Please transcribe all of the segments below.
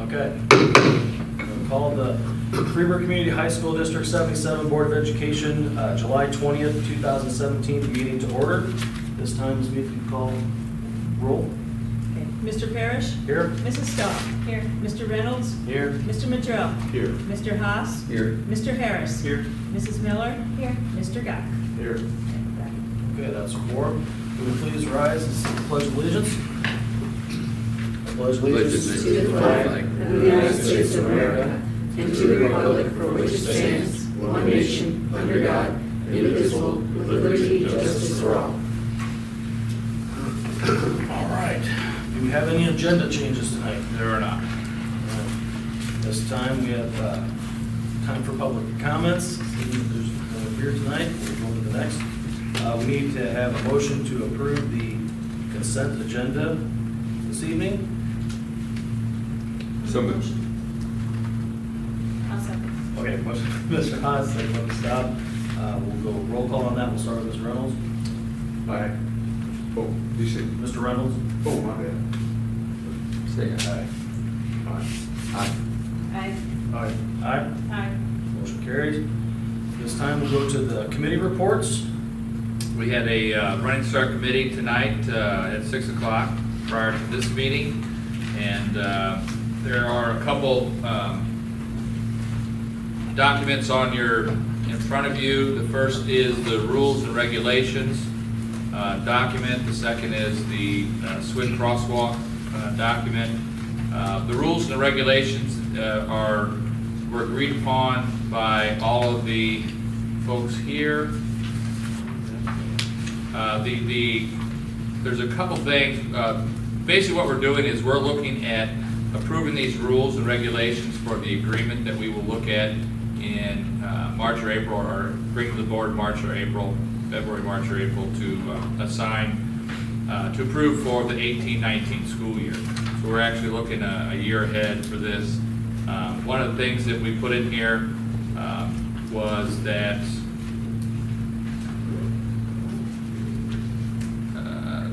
Okay. We'll call the Freeburg Community High School District 77 Board of Education, July 20th, 2017 meeting to order. This time, Ms. Mead, can call roll. Okay. Mr. Parrish? Here. Mrs. Stahl? Here. Mr. Reynolds? Here. Mr. Madrell? Here. Mr. Haas? Here. Mr. Harris? Here. Mrs. Miller? Here. Mr. Gach? Here. Okay, that's a quorum. Will you please rise and say the Pledge of Allegiance? I pledge allegiance to the flag of the United States of America and to the republic for which it stands, one nation, under God, indivisible, with liberty and justice for all. All right. Do we have any agenda changes tonight? There are not. This time we have time for public comments. Seeing that there's no one here tonight, we'll go to the next. We need to have a motion to approve the consent agenda this evening. So moved. I'll second. Okay, motion from Mr. Haas, second from Ms. Staub. We'll go roll call on that. We'll start with Mr. Reynolds. Aye. Oh, you said, Mr. Reynolds? oh, my bad. Say aye. Aye. Aye. Aye. Aye. Aye. Motion carries. This time we'll go to the committee reports. We had a running start committee tonight at 6 o'clock prior to this meeting, and there are a couple documents in front of you. The first is the rules and regulations document. The second is the SWID crosswalk document. The rules and the regulations were agreed upon by all of the folks here. There's a couple things. Basically what we're doing is we're looking at approving these rules and regulations for the agreement that we will look at in March or April, or bring to the board March or April, February, March or April, to assign, to approve for the 18-19 school year. So we're actually looking a year ahead for this. One of the things that we put in here was that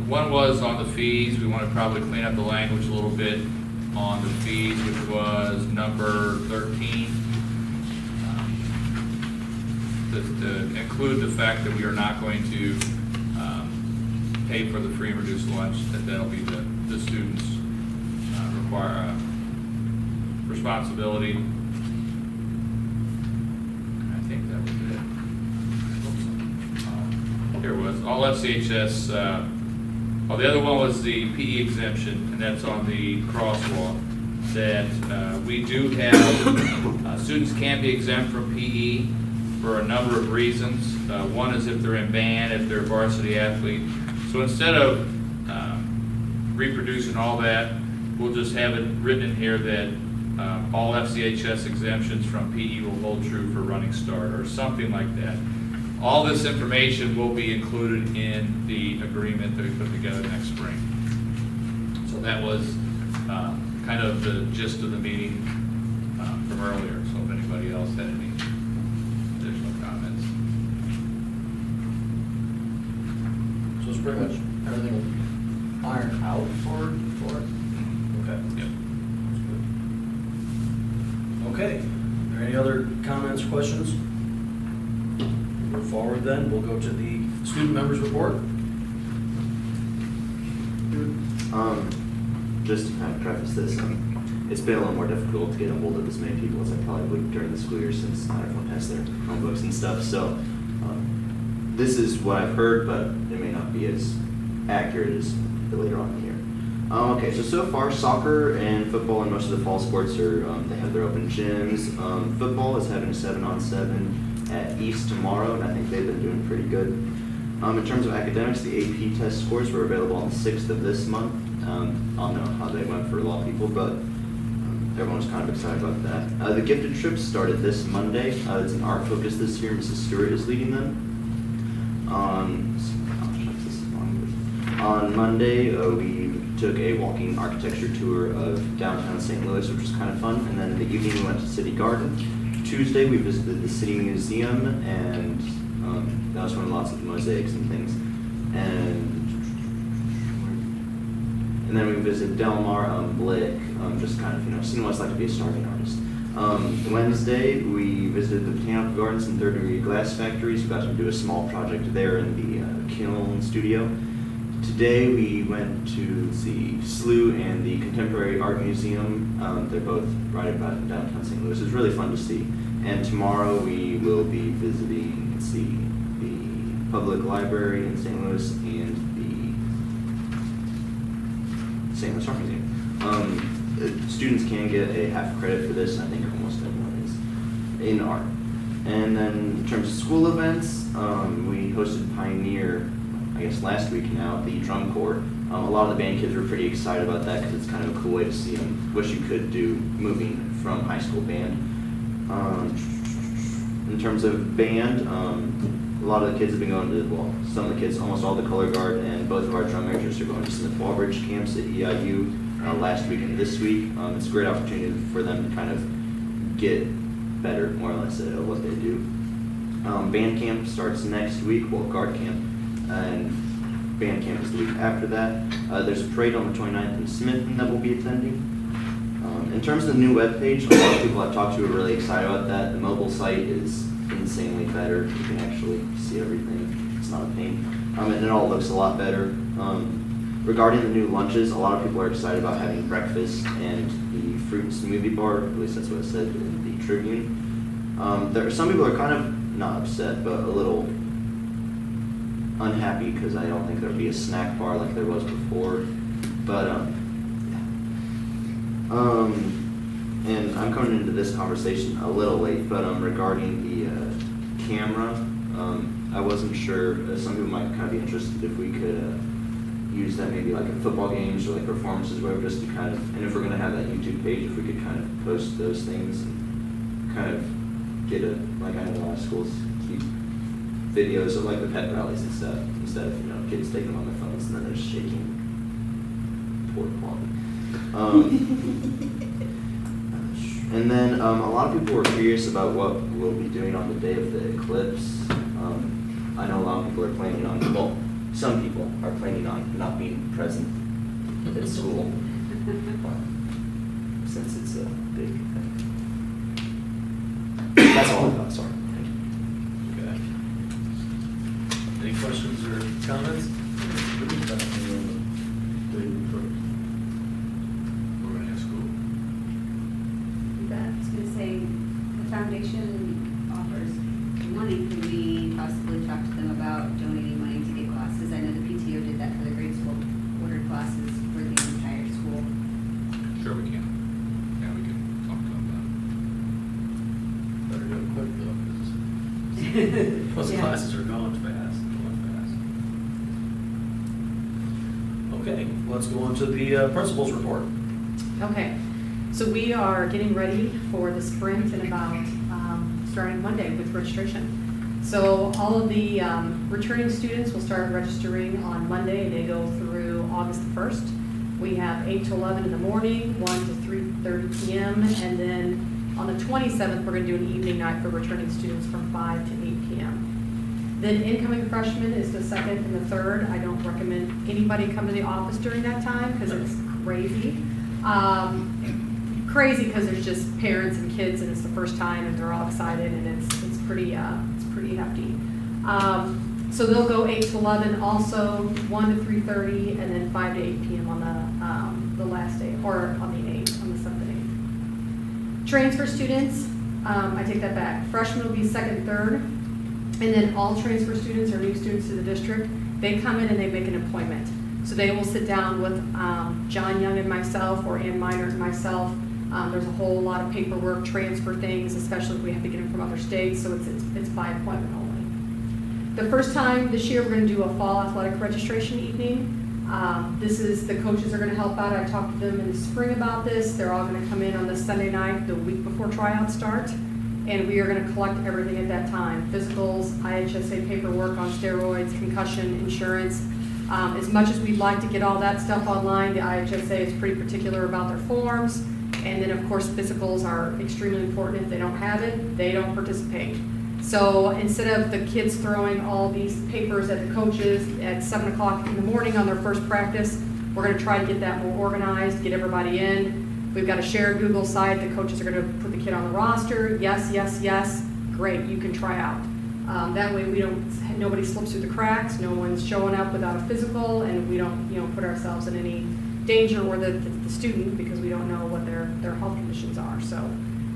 one was on the fees. We want to probably clean up the language a little bit on the fees, which was number 13. To include the fact that we are not going to pay for the free and reduced lunch, that'll be the students' responsibility. I think that was it. Here it was. All FCHS, the other one was the PE exemption, and that's on the crosswalk, that we do have, students can be exempt from PE for a number of reasons. One is if they're in band, if they're a varsity athlete. So instead of reproducing all that, we'll just have it written in here that all FCHS exemptions from PE will hold true for running start, or something like that. All this information will be included in the agreement that we put together next spring. So that was kind of the gist of the meeting from earlier. So if anybody else had any additional comments. So it's pretty much everything ironed out for it? Okay. Yep. That's good. Okay. Are there any other comments or questions? Move forward then. We'll go to the student members report. Just to kind of preface this, it's been a little more difficult to get a hold of as many people as I probably would during the school year, since not everyone has their Chromebooks and stuff. So this is what I've heard, but it may not be as accurate as later on in the year. Okay, so far soccer and football and most of the fall sports are they have their open gyms. Football is having a 7-on-7 at East tomorrow, and I think they've been doing pretty good. In terms of academics, the AP test scores were available on the 6th of this month. I don't know how they went for a lot of people, but everyone was kind of excited about that. The gifted trips started this Monday. It's an art focus this year. Mrs. Stewart is leading them. On Monday, we took a walking architecture tour of downtown St. Louis, which was kind of fun. And then in the evening, we went to City Garden. Tuesday, we visited the City Museum, and that was one of lots of mosaics and things. And And then we visited Delmar, Blick, just kind of, seeing what it's like to be a starving artist. Wednesday, we visited the Botanical Gardens and Third Degree Glass Factories. We got to do a small project there in the kiln studio. Today, we went to see SLU and the Contemporary Art Museum. They're both right about in downtown St. Louis. It's really fun to see. And tomorrow, we will be visiting, the Public Library in St. Louis and the St. Louis Art Museum. Students can get a half credit for this. I think almost everyone is in art. And then in terms of school events, we hosted Pioneer, I guess last week now, the drum corps. A lot of the band kids were pretty excited about that because it's kind of a cool way to see them, what you could do moving from high school band. In terms of band, a lot of the kids have been going to, well, some of the kids, almost all the color guard, and both of our drum majors are going to Smith Walbridge camps at EIU last week and this week. It's a great opportunity for them to kind of get better, more or less, at what they do. Band camp starts next week, well, guard camp, and band camp is the week after that. There's a parade on the 29th in Smithton that we'll be attending. In terms of the new webpage, a lot of people I've talked to are really excited about that. The mobile site is insanely better. You can actually see everything. It's not a pain. And it all looks a lot better. Regarding the new lunches, a lot of people are excited about having breakfast and the fruit smoothie bar. At least that's what it said in the Tribune. Some people are kind of not upset, but a little unhappy because I don't think there'll be a snack bar like there was before. But and I'm coming into this conversation a little late, but regarding the camera, I wasn't sure. Some people might kind of be interested if we could use that maybe like at football games or like performances, whatever, just to kind of, and if we're going to have that YouTube page, if we could kind of post those things and kind of get a, like I know a lot of schools keep videos of like the pet rallies and stuff, instead of, kids taking them on their phones and then they're just shaking. Poor quality. And then a lot of people were curious about what we'll be doing on the day of the eclipse. I know a lot of people are planning on, well, some people are planning on not being present at school since it's a big thing. That's all I've got, sorry. Thank you. Okay. Any questions or comments? We're going to have school. I was going to say, the foundation offers money. Can we possibly talk to them about donating money to get classes? I know the PTO did that for the grade school, ordered classes for the entire school. Sure we can. Yeah, we can talk to them Better do it quick though, because those Yeah. classes are going fast. Okay, let's go on to the principal's report. Okay, so we are getting ready for the sprint in about, starting Monday with registration. So all of the returning students will start registering on Monday. They go through August 1st. We have 8 to 11 in the morning, 1 to 3:30 p.m. And then on the 27th, we're going to do an evening night for returning students from 5 to 8 p.m. Then incoming freshmen is the 2nd and the 3rd. I don't recommend anybody come to the office during that time because it's crazy. Crazy because there's just parents and kids and it's the first time and they're all excited and it's pretty hefty. So they'll go 8 to 11, also 1 to 3:30, and then 5 to 8 p.m. on the last day, or on the 8th, on the 7th and 8th. Transfer students, I take that back. Freshmen will be 2nd, 3rd, and then all transfer students or new students to the district, they come in and they make an appointment. So they will sit down with John Young and myself, or Ann Minor and myself. There's a whole lot of paperwork, transfer things, especially if we have to get them from other states, so it's by appointment only. The first time this year, we're going to do a fall athletic registration evening. The coaches are going to help out. I talked to them in the spring about this. They're all going to come in on this Sunday night, the week before tryouts start, and we are going to collect everything at that time. Physicals, IHSA paperwork on steroids, concussion, insurance. As much as we'd like to get all that stuff online, the IHSA is pretty particular about their forms. And then, of course, physicals are extremely important. If they don't have it, they don't participate. So instead of the kids throwing all these papers at the coaches at 7 o'clock in the morning on their first practice, We're gonna try to get that more organized, get everybody in. We've got a shared Google site, the coaches are gonna put the kid on the roster, yes, yes, yes, great, you can try out. That way nobody slips through the cracks, no one's showing up without a physical, and we don't, put ourselves in any danger, or the student, because we don't know what their health conditions are. So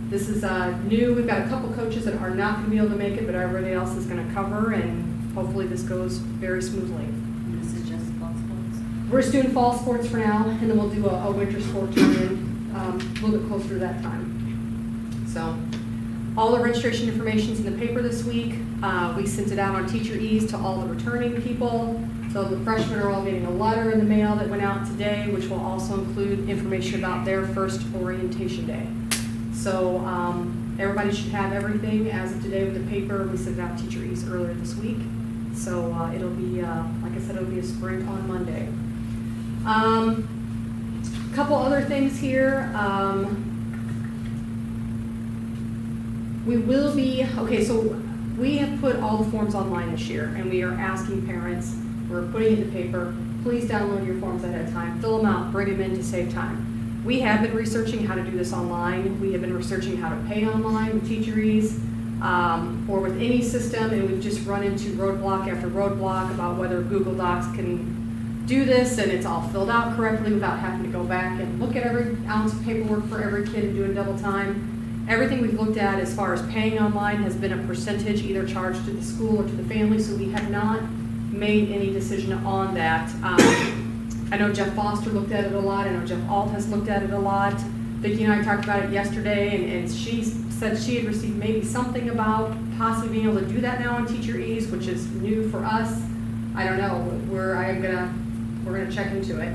this is new. We've got a couple coaches that are not gonna be able to make it, but everybody else is gonna cover, and hopefully this goes very smoothly. And this is just fall sports. We're just doing fall sports for now, and then we'll do a winter sport tournament a little bit closer to that time. So all the registration information's in the paper this week. We sent it out on Teacher Ease to all the returning people. So the freshmen are all getting a letter in the mail that went out today, which will also include information about their first orientation day. So everybody should have everything as of today with the paper. We sent it out to Teacher Ease earlier this week. So it'll be, like I said, it'll be a sprint on Monday. Couple other things here. We will be, okay, so we have put all the forms online this year, and we are asking parents, we're putting it in the paper, please download your forms ahead of time, fill them out, bring them in to save time. We have been researching how to do this online. We have been researching how to pay online with Teacher Ease, or with any system, and we've just run into roadblock after roadblock about whether Google Docs can do this and it's all filled out correctly without having to go back and look at every ounce of paperwork for every kid and do it double time. Everything we've looked at as far as paying online has been a percentage either charged to the school or to the family, so we have not made any decision on that. I know Jeff Foster looked at it a lot. I know Jeff Alt has looked at it a lot. Vicki and I talked about it yesterday, and she said she had received maybe something about possibly being able to do that now on Teacher Ease, which is new for us. I don't know. We're gonna check into it.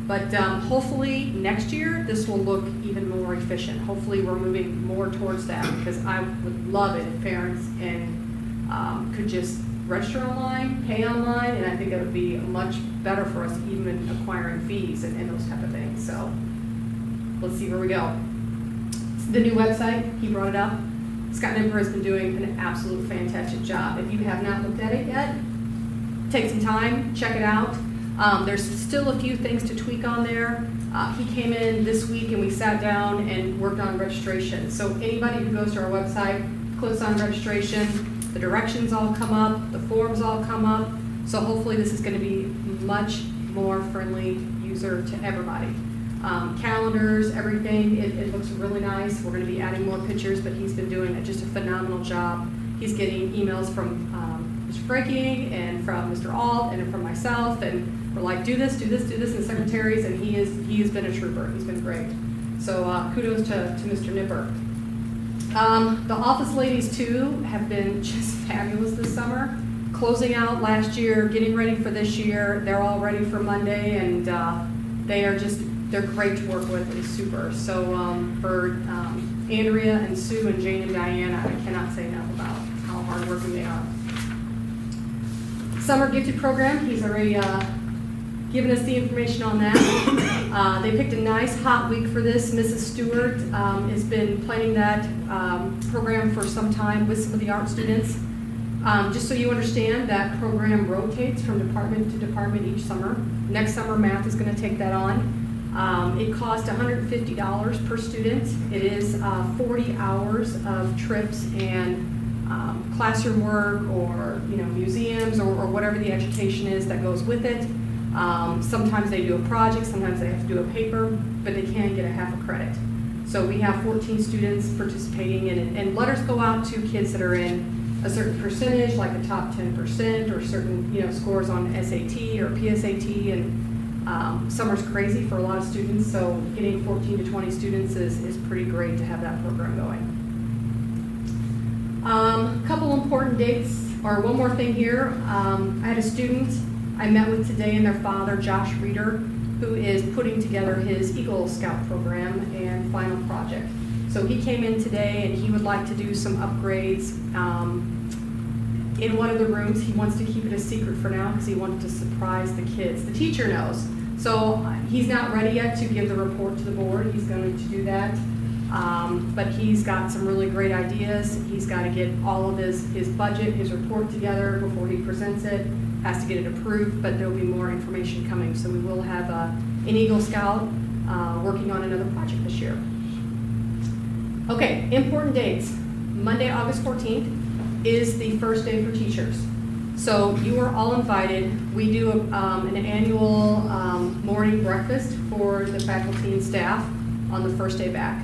But hopefully next year this will look even more efficient. Hopefully we're moving more towards that, because I would love it if parents could just register online, pay online, and I think it would be much better for us even acquiring fees and those type of things. So let's see where we go. The new website, he brought it up. Scott Nimper has been doing an absolute fantastic job. If you have not looked at it yet, take some time, check it out. There's still a few things to tweak on there. He came in this week and we sat down and worked on registration. So anybody who goes to our website, clicks on registration, the directions all come up, the forms all come up. So hopefully this is going to be much more friendly user to everybody. Calendars, everything, it looks really nice. We're going to be adding more pictures, but he's been doing just a phenomenal job. He's getting emails from Mr. Franking and from Mr. Alt and from myself, and we're like, do this, and the secretaries, and he has been a trooper. He's been great. So kudos to Mr. Nipper. The office ladies too have been just fabulous this summer. Closing out last year, getting ready for this year. They're all ready for Monday, and they're great to work with and super. So for Andrea and Sue and Jane and Diana, I cannot say enough about how hardworking they are. Summer Gifted Program, he's already given us the information on that. They picked a nice hot week for this. Mrs. Stewart has been planning that program for some time with some of the art students. Just so you understand, that program rotates from department to department each summer. Next summer, math is going to take that on. It costs $150 per student. It is 40 hours of trips and classroom work, or museums, or whatever the education is that goes with it. Sometimes they do a project, sometimes they have to do a paper, but they can get a half a credit. So we have 14 students participating in it, and letters go out to kids that are in a certain percentage, like the top 10%, or certain scores on SAT or PSAT, and summer's crazy for a lot of students, so getting 14 to 20 students is pretty great to have that program going. Couple important dates, or one more thing here. I had a student I met with today and their father, Josh Reeder, who is putting together his Eagle Scout program and final project. So he came in today and he would like to do some upgrades in one of the rooms. He wants to keep it a secret for now because he wanted to surprise the kids. The teacher knows. So he's not ready yet to give the report to the board. He's going to do that But he's got some really great ideas. He's got to get all of his budget, his report together before he presents it, has to get it approved, but there'll be more information coming. So we will have an Eagle Scout working on another project this year. Okay, important dates. Monday, August 14th is the first day for teachers. So you are all invited. We do an annual morning breakfast for the faculty and staff on the first day back.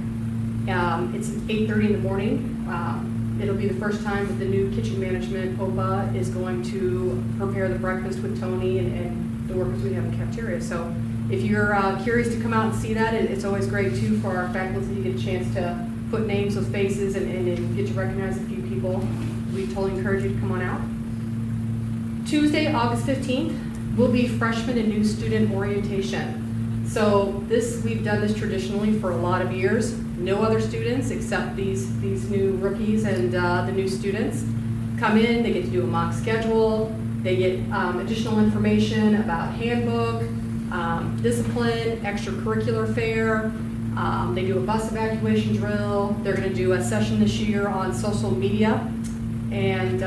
It's 8:30 in the morning. It'll be the first time that the new kitchen management, OPA, is going to prepare the breakfast with Tony and the workers we have in the cafeteria. So if you're curious to come out and see that, it's always great too for our faculty to get a chance to put names with faces and get to recognize a few people. We totally encourage you to come on out. Tuesday, August 15th, will be freshman and new student orientation. So we've done this traditionally for a lot of years. No other students except these new rookies and the new students come in. They get to do a mock schedule. They get additional information about handbook, discipline, extracurricular fair. They do a bus evacuation drill. They're going to do a session this year on social media, and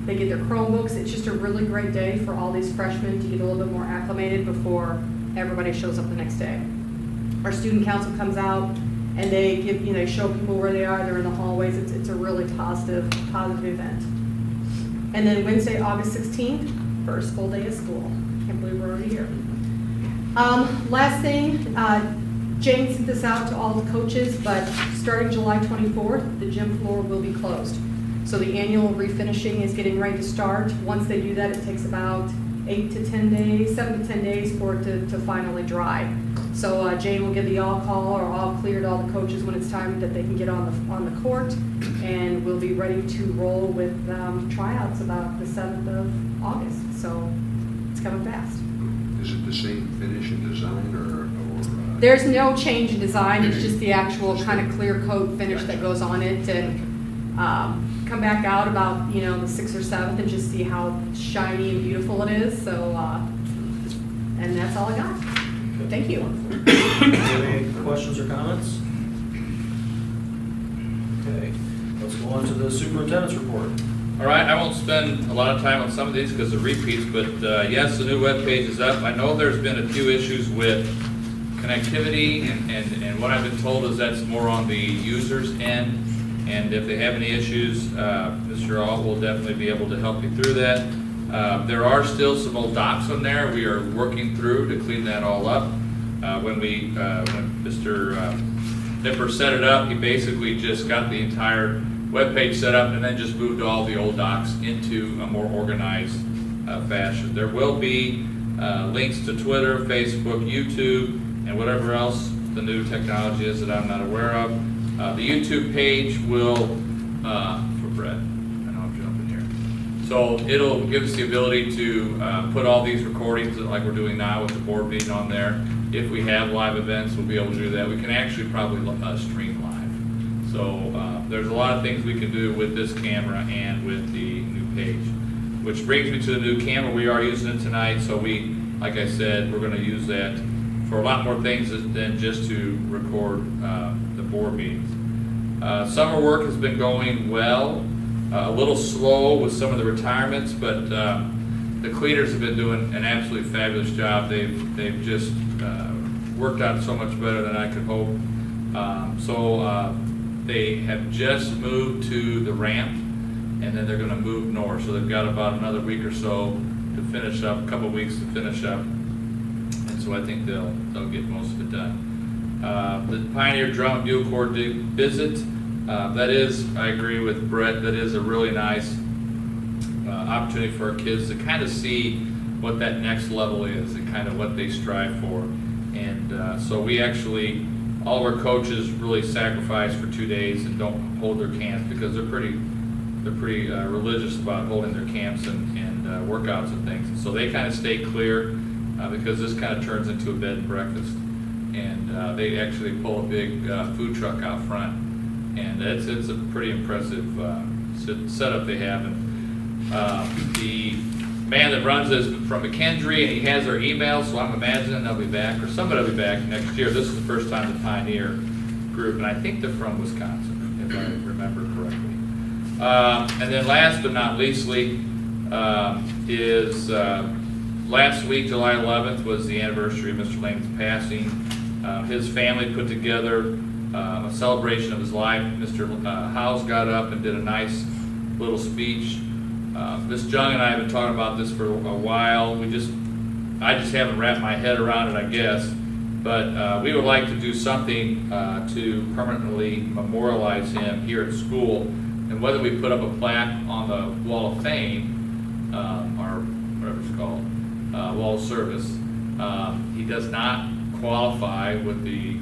they get their Chromebooks. It's just a really great day for all these freshmen to get a little bit more acclimated before everybody shows up the next day. Our student council comes out and they show people where they are. They're in the hallways. It's a really positive event. And then Wednesday, August 16th, first full day of school. Can't believe we're already here. Last thing, Jane sent this out to all the coaches, but starting July 24th, the gym floor will be closed. So the annual refinishing is getting ready to start. Once they do that, it takes about 7 to 10 days for it to finally dry. So Jane will give the all call or all clear to all the coaches when it's time that they can get on the court, and we'll be ready to roll with tryouts about the 7th of August. So it's coming fast. Is it the same finish and design or There's no change in design. It's just the actual kind of clear coat finish that goes on it, and come back out about the 6th or 7th and just see how shiny and beautiful it is. So and that's all I got. Thank you. Any questions or comments? Okay, let's go on to the superintendent's report. All right, I won't spend a lot of time on some of these because they're repeats, but yes, the new webpage is up. I know there's been a few issues with connectivity, and what I've been told is that's more on the user's end. And if they have any issues, Mr. All will definitely be able to help you through that. There are still some old docs on there. We are working through to clean that all up. When Mr. Nipper set it up, he basically just got the entire webpage set up and then just moved all the old docs into a more organized fashion. There will be links to Twitter, Facebook, YouTube, and whatever else the new technology is that I'm not aware of. The YouTube page will, for Brett, I know I'm jumping here. So it'll give us the ability to put all these recordings like we're doing now with the board meeting on there. If we have live events, we'll be able to do that. We can actually probably stream live. So there's a lot of things we can do with this camera and with the new page. Which brings me to the new camera. We are using it tonight, so like I said, we're going to use that for a lot more things than just to record the board meetings. Summer work has been going well, a little slow with some of the retirements, but the cleaners have been doing an absolutely fabulous job. They've just worked out so much better than I could hope. So they have just moved to the ramp, and then they're going to move north. So they've got about another week or so to finish up, a couple of weeks to finish up. So I think they'll get most of it done. The Pioneer Drum and Bugle Corps visit, that is, I agree with Brett, that is a really nice opportunity for our kids to kind of see what that next level is and kind of what they strive for. And so we actually, all of our coaches really sacrifice for 2 days and don't hold their camps because they're pretty religious about holding their camps and workouts and things. And so they kind of stay clear. Because this kind of turns into a bed and breakfast, and they actually pull a big food truck out front, and it's a pretty impressive setup they have. And the man that runs this from McKendree, and he has their email, so I'm imagining they'll be back, or somebody will be back next year. This is the first time the Pioneer group, and I think they're from Wisconsin, if I remember correctly. And then last but not leastly, is last week, July 11th, was the anniversary of Mr. Lane's passing. His family put together a celebration of his life. Mr. Howes got up and did a nice little speech. Ms. Jung and I have been talking about this for a while. I just haven't wrapped my head around it, I guess. But we would like to do something to permanently memorialize him here at school. And whether we put up a plaque on the Wall of Fame, or whatever it's called, Wall of Service, he does not qualify with the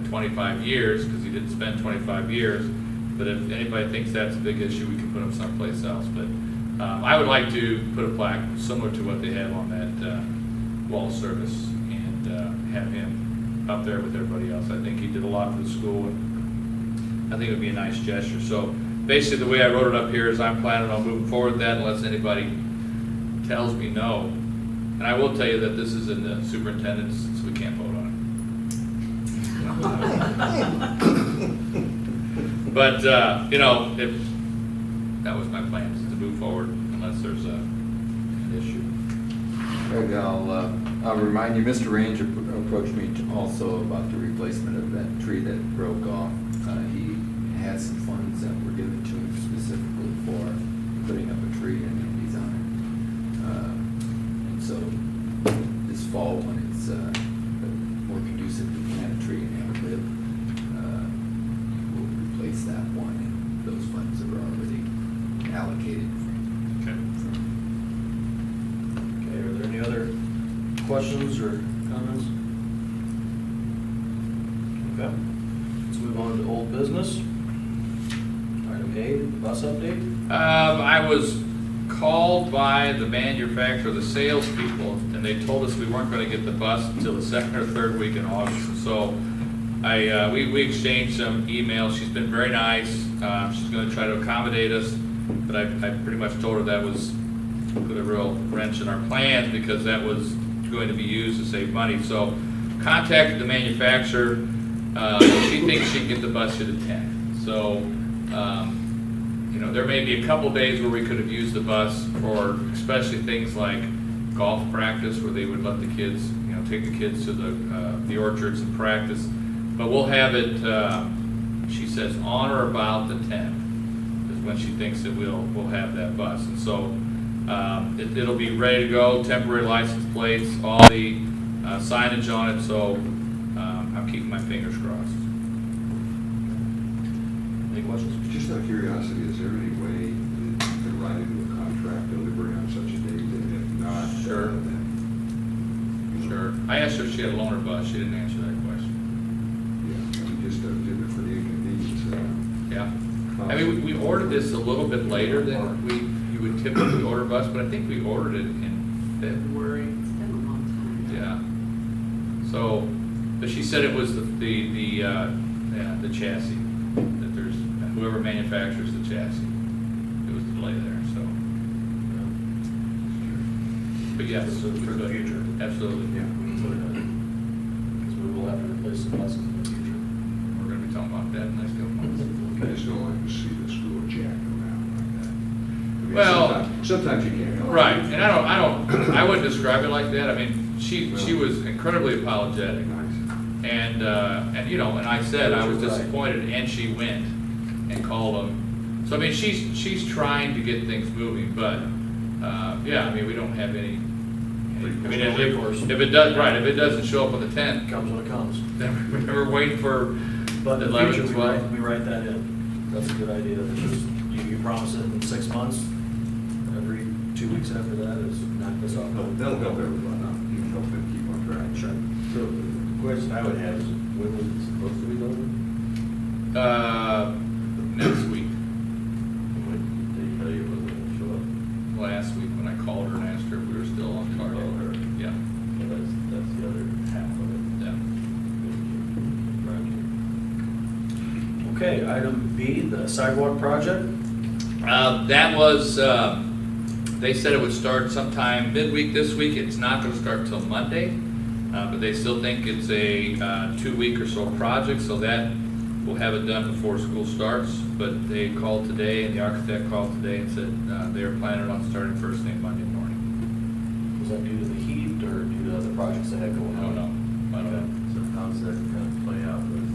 25 years, because he didn't spend 25 years. But if anybody thinks that's a big issue, we can put him someplace else. But I would like to put a plaque similar to what they have on that Wall of Service, and have him up there with everybody else. I think he did a lot for the school, and I think it would be a nice gesture. So basically, the way I wrote it up here is I'm planning on moving forward with that unless anybody tells me no. And I will tell you that this is in the superintendent's, so we can't vote on it. But, you know, if that was my plan, is to move forward unless there's an issue. Greg, I'll remind you, Mr. Range approached me also about the replacement of that tree that broke off. He has some funds that were given to him specifically for putting up a tree and he's on it. And so this fall, when it's more conducive to plant a tree and have it live, we'll replace that one, and those funds are already allocated Okay. Okay, are there any other questions or comments? Okay, let's move on to old business. Item A, bus update. I was called by the manufacturer, the salespeople, and they told us we weren't going to get the bus until the second or third week in August. So we exchanged some emails. She's been very nice. She's going to try to accommodate us, but I pretty much told her that was put a real wrench in our plans, because that was going to be used to save money. So contacted the manufacturer. She thinks she can get the bus here to 10. So you know, there may be a couple days where we could have used the bus for especially things like golf practice, where they would let the kids, you know, take the kids to the orchards and practice. But we'll have it, she says, on or about the 10th is when she thinks that we'll have that bus. And so it'll be ready to go, temporary license plates, all the signage on it. So I'm keeping my fingers crossed. Any questions? Just out of curiosity, is there any way that you can write into a contract delivery on such a date, and if not? Sure. Then, Sure. I asked her if she had a loaner bus. She didn't answer that question. yeah, I mean, just did it for the inconvenience. Yeah. I mean, we ordered this a little bit later than you would typically order a bus, but I think we ordered it in February. It's been a long time. Yeah. So, but she said it was the chassis, that there's, whoever manufactures the chassis, it was a delay there, so. But yes, For the future. absolutely. Yeah. Because we will have to replace some buses in the future. We're gonna be talking about that in the next couple months. I just don't like to see the school jacking around like that. I mean, Well- sometimes you can't help it. Right, and I wouldn't describe it like that. I mean, she was incredibly apologetic. Nice. And you know, and I said I was Right. disappointed, and she went and called them. So I mean, she's trying to get things moving, but yeah, I mean, we don't have any. I mean, if it does, right, if it doesn't show up on the 10th, It comes when it comes. then we're waiting for But the in the 11th, future, 12th. we write that in. That's a good idea. It's just, you promise it in 6 months, every 2 weeks after that is knock this off. That'll help everyone out, you can help them keep on track. Sure. So, the question I would have is, when was it supposed to be delivered? Next week, When did they tell you it wasn't going to show up? last week, when I called her and asked her if we were still on target. Oh, her. Yeah, Yeah, that's the other half of it. yeah. Okay, item B, the sidewalk project. That was, they said it would start sometime midweek this week. It's not gonna start till Monday, but they still think it's a 2 week or so project, so that we'll have it done before school starts, but they called today, and the architect called today and said they are planning on starting first thing Monday morning. Was that due to the heat or due to other projects that had going I don't on? know. I don't know. So how's that gonna play out with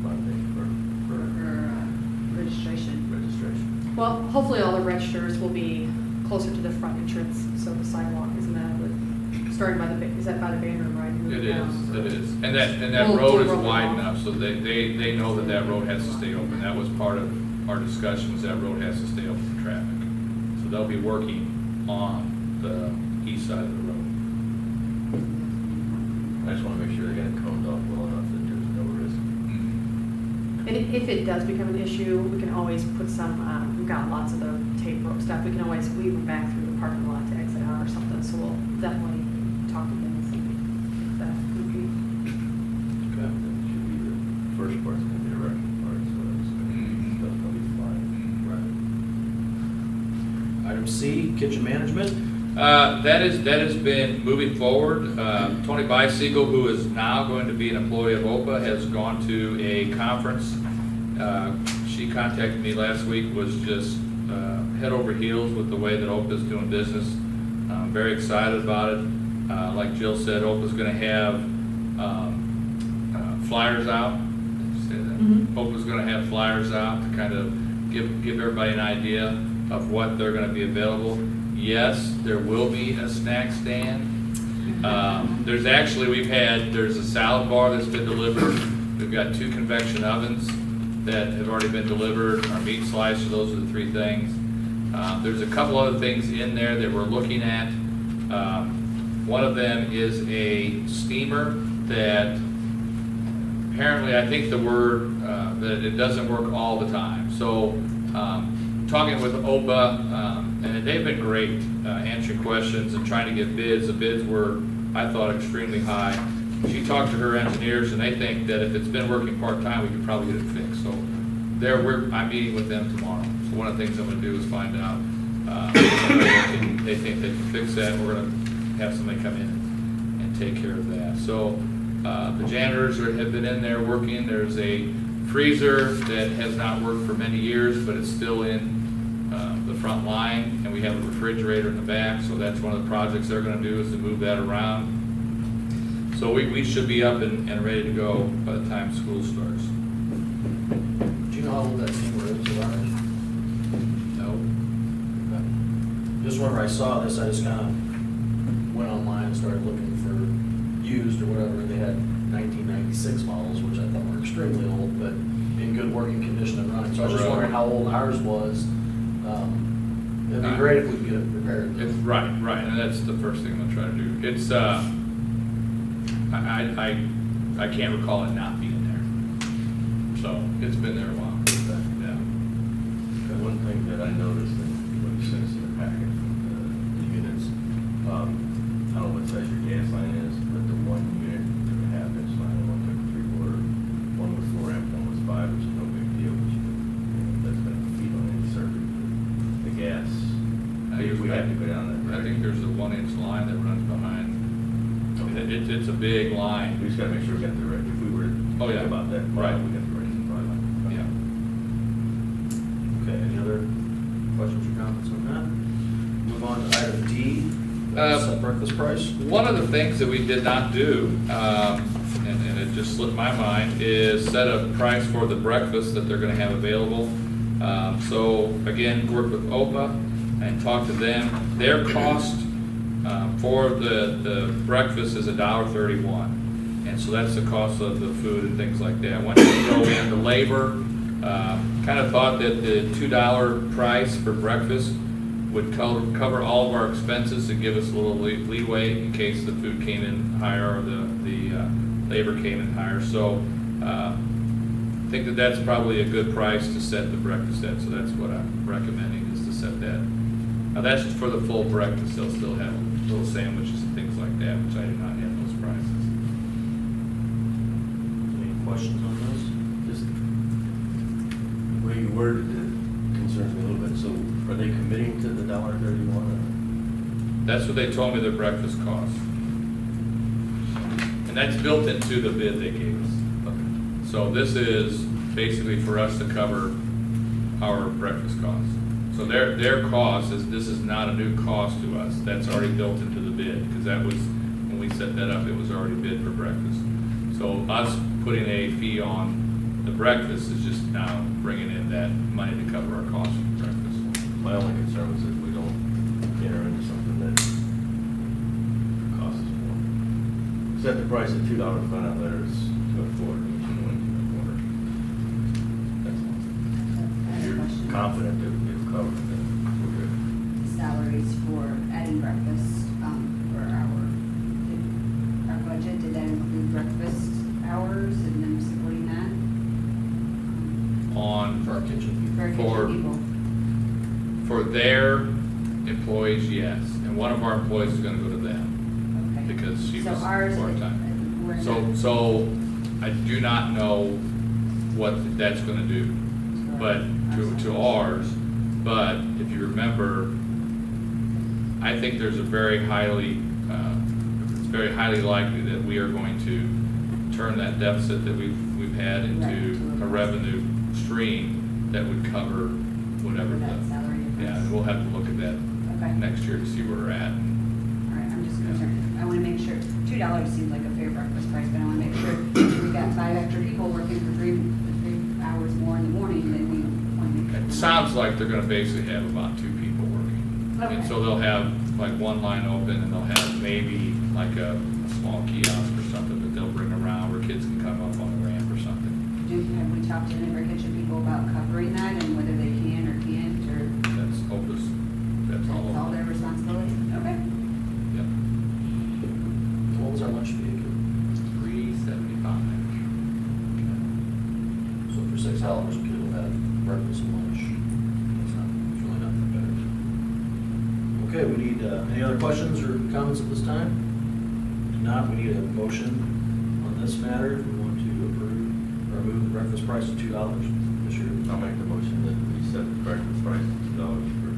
Monday for Registration. registration? Well, hopefully all the registers will be closer to the front entrance, so the sidewalk isn't that with, starting by the, is that by the banner, right? It is. And that We'll road is roll it wide off. enough, so they know that that road has to stay open. That was part of our discussions, that road has to stay open for traffic. So they'll be working on the east side of the road. I just wanna make sure they got it coned off well enough that there's no risk. And if it does become an issue, we can always put some, we've got lots of the tape rope stuff, we can always weave them back through the parking lot to exit out or something, so we'll definitely talk to them and see if that would be. Okay. That should be the first part's gonna be the wrecking part, so it's gonna be fine. Right. Item C, kitchen management. That has been moving forward. Tony Bicycle, who is now going to be an employee of OPA, has gone to a conference. She contacted me last week, was just head over heels with the way that OPA is doing business. I'm very excited about it. Like Jill said, OPA is going to have flyers out. Did you say that? Mhm. OPA is going to have flyers out to kind of give everybody an idea of what they're going to be available. Yes, there will be a snack stand. There's actually, there's a salad bar that's been delivered. We've got 2 convection ovens that have already been delivered, our meat slicer, those are the 3 things. There's a couple other things in there that we're looking at. One of them is a steamer that apparently, I think the word, that it doesn't work all the time. So, talking with OPA, and they've been great answering questions and trying to get bids. The bids were, I thought, extremely high. She talked to her engineers, and they think that if it's been working part-time, we could probably get it fixed. So I'm meeting with them tomorrow. So one of the things I'm going to do is find out if they think they can fix that. We're going to have somebody come in and take care of that. So the janitors have been in there working. There's a freezer that has not worked for many years, but it's still in the front line, and we have a refrigerator in the back, so that's one of the projects they're gonna do, is to move that around. So we should be up and ready to go by the time school starts. Do you know how old that steamer is, Larry? No? Just whenever I saw this, I just kind of went online and started looking for used or whatever. They had 1996 models, which I thought were extremely old, but in good working condition and running. So I was just wondering how old ours was. It'd be great if we could get it repaired. It's right, and that's the first thing I'm gonna try to do. It's, I can't recall it not being there. So, it's been there a while. Yeah. One thing that I noticed in what you sent us in the packet, the units, I don't know what size your gas line is, but the 1 unit, the 1/2 inch line, and 1 3/4, one was 4 amp, one was 5, which is no big deal, but that's been a feed on any circuit. The gas, if we have to go down that. I think there's a 1-inch line that runs behind. It's a big line. We just gotta make sure we got the right, if we were to Oh, yeah. think about that, Right. we got the right supply line. Yeah. Okay, any other questions or comments on that? Move on to item D, set breakfast price. One of the things that we did not do, and it just slipped my mind, is set a price for the breakfast that they're gonna have available. So again, work with OPA and talk to them. Their cost for the breakfast is $1.31. And so that's the cost of the food and things like that. Once you throw in the labor, kind of thought that the $2 price for breakfast would cover all of our expenses and give us a little leeway in case the food came in higher or the labor came in higher. So I think that that's probably a good price to set the breakfast at. So that's what I'm recommending, is to set that. Now that's just for the full breakfast. They'll still have little sandwiches and things like that, which I do not have those prices. Any questions on those? Just, the way you worded it concerns me a little bit, so are they committing to the $1.31? That's what they told me their breakfast costs. And that's built into the bid they gave us. So this is basically for us to cover our breakfast costs. So their cost is, this is not a new cost to us. That's already built into the bid, because that was, when we set that up, it was already bid for breakfast. So us putting a fee on the breakfast is just now bringing in that money to cover our costs for breakfast. My only concern was that we don't enter into something that costs us more. Set the price at $2, find out later it's $2.25, which is only $2.25. That's all. I have a If you're question. confident that it's covered, then we're good. Salaries for adding breakfast, for our budget, did that include breakfast hours and them supporting that? On, For our kitchen. For our For- kitchen people? for their employees, yes. And one of our employees is gonna go to them, Okay. because she So was ours, part-time. we're So, not- so I do not know what that's gonna do, but to ours, but if you remember, I think there's a very highly, it's very highly likely that we are going to turn that deficit that we've had into a revenue stream that would cover whatever For that the, salary difference? yeah, and we'll have to look at that Okay. next year to see where we're at. All right, I'm just concerned, I wanna make sure, $2 seems like a fair breakfast price, but I wanna make sure if we got 5 extra people working for 3 hours more in the morning, then we wanna make sure. It sounds like they're gonna basically have about 2 people working. And Okay. so they'll have like one line open, and they'll have maybe like a small kiosk or something that they'll bring around where kids can come up on the ramp or something. Have we talked to any of our kitchen people about covering that and whether they can or can't, or That's Opus, that's all that's all of their them. responsibility? Okay. Yep. What was our lunch fee? $3.75. So for $6, a kid will have breakfast and lunch. It's really not that bad. Okay, we need, any other questions or comments at this time? If not, we need a motion on this matter. If we want to approve or move the breakfast price to $2 this year. I'll make the motion that we set the breakfast price at $2 for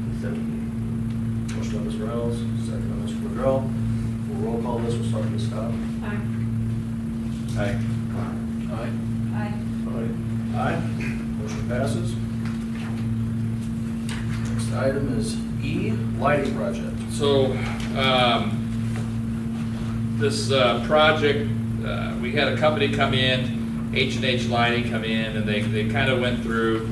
the 17th. Motion by Mr. Reynolds, second by Mr. Woodrow. We'll roll call this, we'll start with Ms. Cobb. Aye. Aye. Aye. Aye. Aye. Motion passes. Next item is E, lighting project. So, this project, we had a company come in, H&H Lighting come in, and they kind of went through,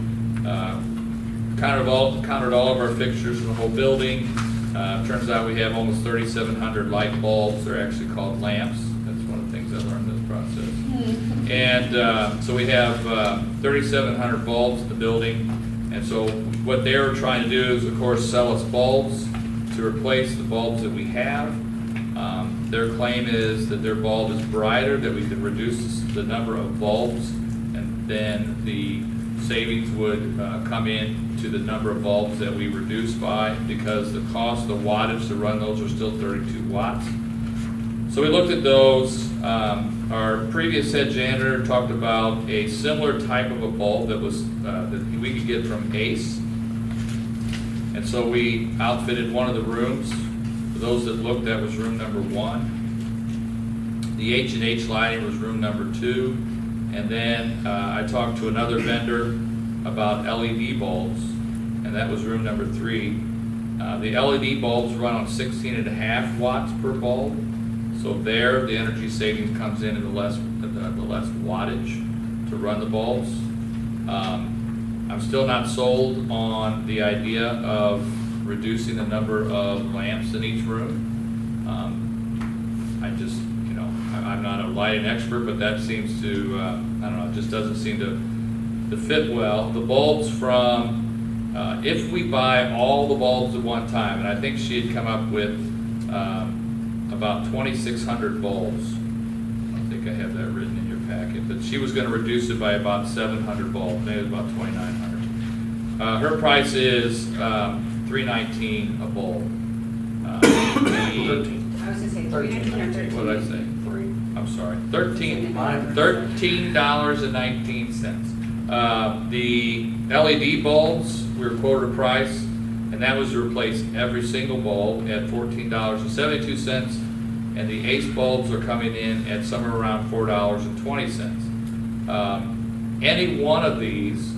counted all of our fixtures in the whole building. Turns out we have almost 3,700 light bulbs. They're actually called lamps. That's one of the things I learned in this process. And so we have 3,700 bulbs in the building. And so what they're trying to do is, of course, sell us bulbs to replace the bulbs that we have. Their claim is that their bulb is brighter, that we could reduce the number of bulbs, and then the savings would come in to the number of bulbs that we reduce by, because the cost, the wattage to run those are still 32 watts. So we looked at those. Our previous head janitor talked about a similar type of a bulb that was that we could get from Ace. And so we outfitted one of the rooms. For those that looked, that was room number 1. The H&H Lighting was room number 2. And then I talked to another vendor about LED bulbs, and that was room number 3. The LED bulbs run on 16.5 watts per bulb. So there, the energy savings comes in at the less wattage to run the bulbs. I'm still not sold on the idea of reducing the number of lamps in each room. I just, I'm not a lighting expert, but that seems to, I don't know, it just doesn't seem to fit well. The bulbs from, if we buy all the bulbs at one time, and I think she had come up with about 2,600 bulbs. I think I have that written in your packet, but she was going to reduce it by about 700 bulbs, maybe about 2,900. Her price is $319 a bulb. 13. I was gonna say 13. 319 or 13. What did I say? 3. I'm sorry, $13.19. The LED bulbs, we were quoted a price, and that was to replace every single bulb at $14.72, and the Ace bulbs are coming in at somewhere around $4.20. Any one of these,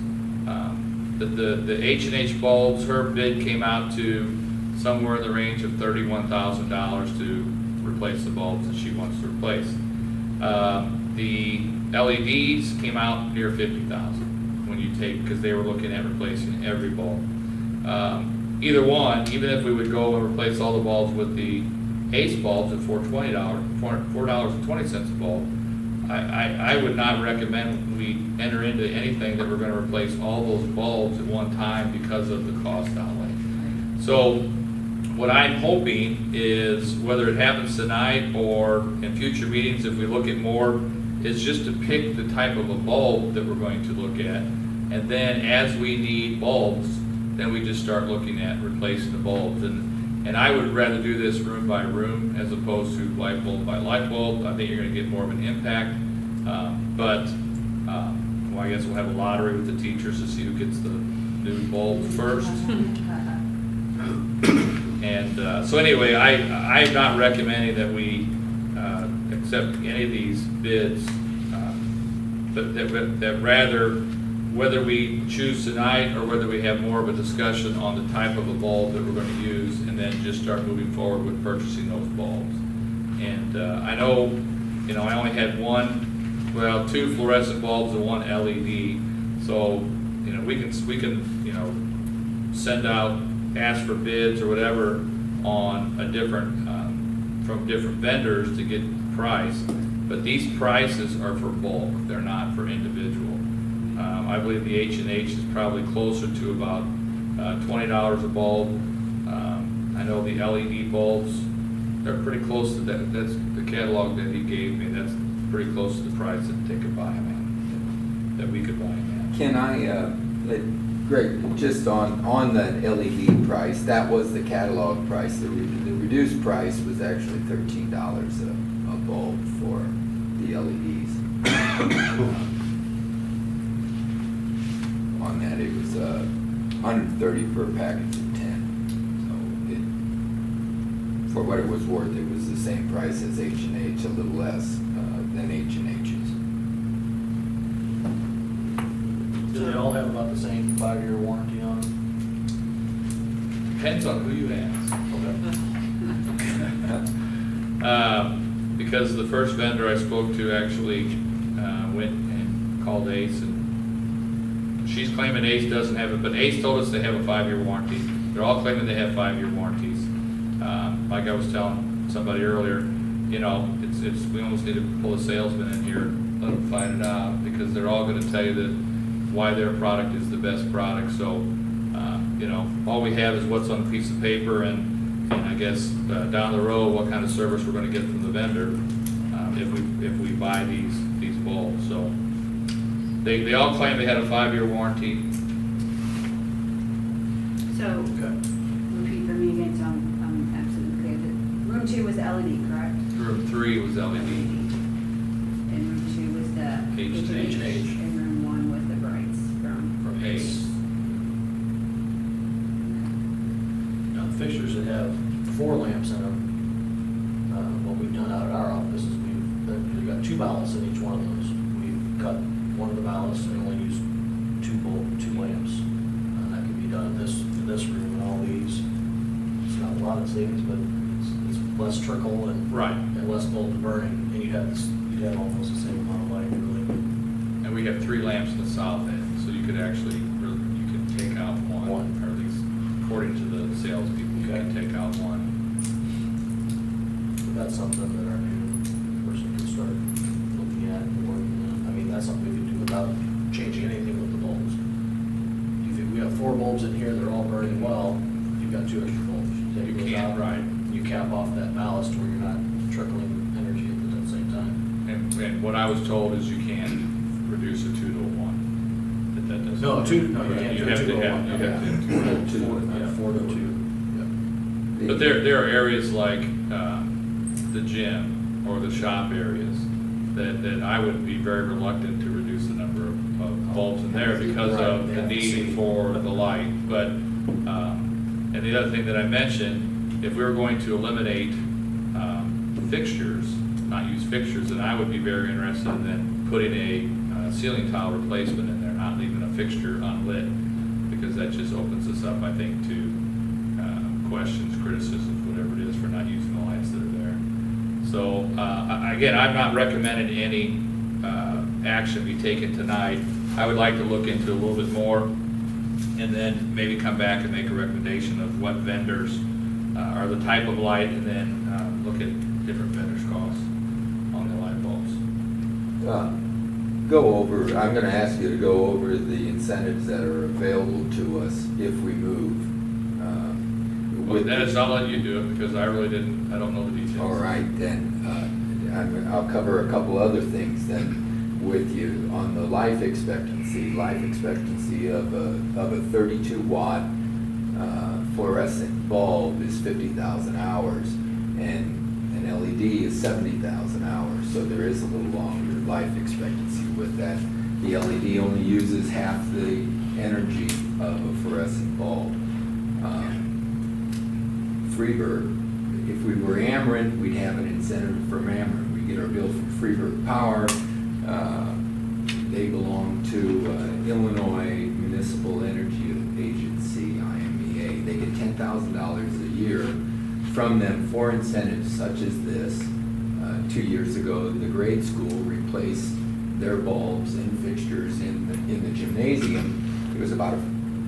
the H&H bulbs, her bid came out to somewhere in the range of $31,000 to replace the bulbs that she wants to replace. The LEDs came out near $50,000 when you take, because they were looking at replacing every bulb. Either one, even if we would go and replace all the bulbs with the ACE bulbs at $4.20 a bulb, I would not recommend we enter into anything that we're going to replace all those bulbs at one time because of the cost outlay. So what I'm hoping is, whether it happens tonight or in future meetings, if we look at more, is just to pick the type of a bulb that we're going to look at. And then as we need bulbs, then we just start looking at replacing the bulbs. And I would rather do this room by room as opposed to light bulb by light bulb. I think you're going to get more of an impact. Well, I guess we'll have a lottery with the teachers to see who gets the new bulbs first. And so anyway, I'm not recommending that we accept any of these bids, that rather, whether we choose tonight or whether we have more of a discussion on the type of a bulb that we're going to use, and then just start moving forward with purchasing those bulbs. And I know, I only had two fluorescent bulbs and one LED. So, we can send out, ask for bids or whatever on a different, from different vendors to get price. But these prices are for bulk, they're not for individual. I believe the H&H is probably closer to about $20 a bulb. I know the LED bulbs, they're pretty close to that. That's the catalog that he gave me. That's pretty close to the price that they could buy them at, that we could buy them at. Can I, Greg, just on that LED price, that was the catalog price. The reduced price was actually $13 a bulb for the LEDs. On that, it was $130 for a package of 10. So for what it was worth, it was the same price as H&H, a little less than H&H's. Do they all have about the same 5-year warranty on them? Depends on who you ask. Okay. Because the first vendor I spoke to actually went and called Ace, and she's claiming Ace doesn't have it, but Ace told us they have a 5-year warranty. They're all claiming they have 5-year warranties. Like I was telling somebody earlier, we almost need to pull a salesman in here and let them fight it out, because they're all going to tell you that why their product is the best product. So, all we have is what's on a piece of paper, and I guess down the road, what kind of service we're going to get from the vendor if we buy these bulbs. So they all claim they had a 5-year warranty. So, repeat for me again, so I'm absolutely clear. Room 2 was LED, correct? Room 3 was LED. And room 2 was the H&H. And room 1 was the brights from Ace. Now, the fixtures that have 4 lamps in them, what we've done out at our office is we've got 2 ballasts in each one of those. We've cut one of the ballasts and only used 2 lamps. And that can be done in this room and all these. It's not a lot of savings, but it's less trickle and Right. and less bulbs burning, and you'd have almost the same amount of light, really. And we have 3 lamps in the south end, so you could actually, you could take out one, or at least according to the salespeople, you can take out one. But that's something that our new person can start looking at and working on. I mean, that's something we can do without changing anything with the bulbs. We have 4 bulbs in here, they're all burning well, you've got 2 extra bulbs. Take You those can't, out, right. You cap off that ballast where you're not trickling energy at the same time. And what I was told is you can't reduce a 2 to a 1. That doesn't. No, 2, no, you can't You do have 2 to to have, 1. you have to. Yeah, 4 to 2. But there are areas like the gym or the shop areas that I would be very reluctant to reduce the number of bulbs in there because of the need for the light. But, and the other thing that I mentioned, if we were going to eliminate fixtures, not use fixtures, then I would be very interested in putting a ceiling tile replacement in there, not leaving a fixture unlit, because that just opens us up, I think, to questions, criticisms, whatever it is, for not using the lights that are there. So, again, I'm not recommending any action be taken tonight. I would like to look into a little bit more, and then maybe come back and make a recommendation of what vendors are the type of light, and then look at different vendors' costs on the light bulbs. Go over, I'm gonna ask you to go over the incentives that are available to us if we move. Well, Dennis, I'll let you do it, because I really didn't, I don't know the details. All right, then, I'll cover a couple other things then with you. On the life expectancy of a 32 watt fluorescent bulb is 50,000 hours, and an LED is 70,000 hours, so there is a little longer life expectancy with that. The LED only uses half the energy of a fluorescent bulb. Freeburg, if we were Ameren, we'd have an incentive from Ameren. We get our bill from Freeburg Power. They belong to Illinois Municipal Energy Agency, IMEA. They get $10,000 a year from them for incentives such as this. 2 years ago, the grade school replaced their bulbs and fixtures in the gymnasium. It was about a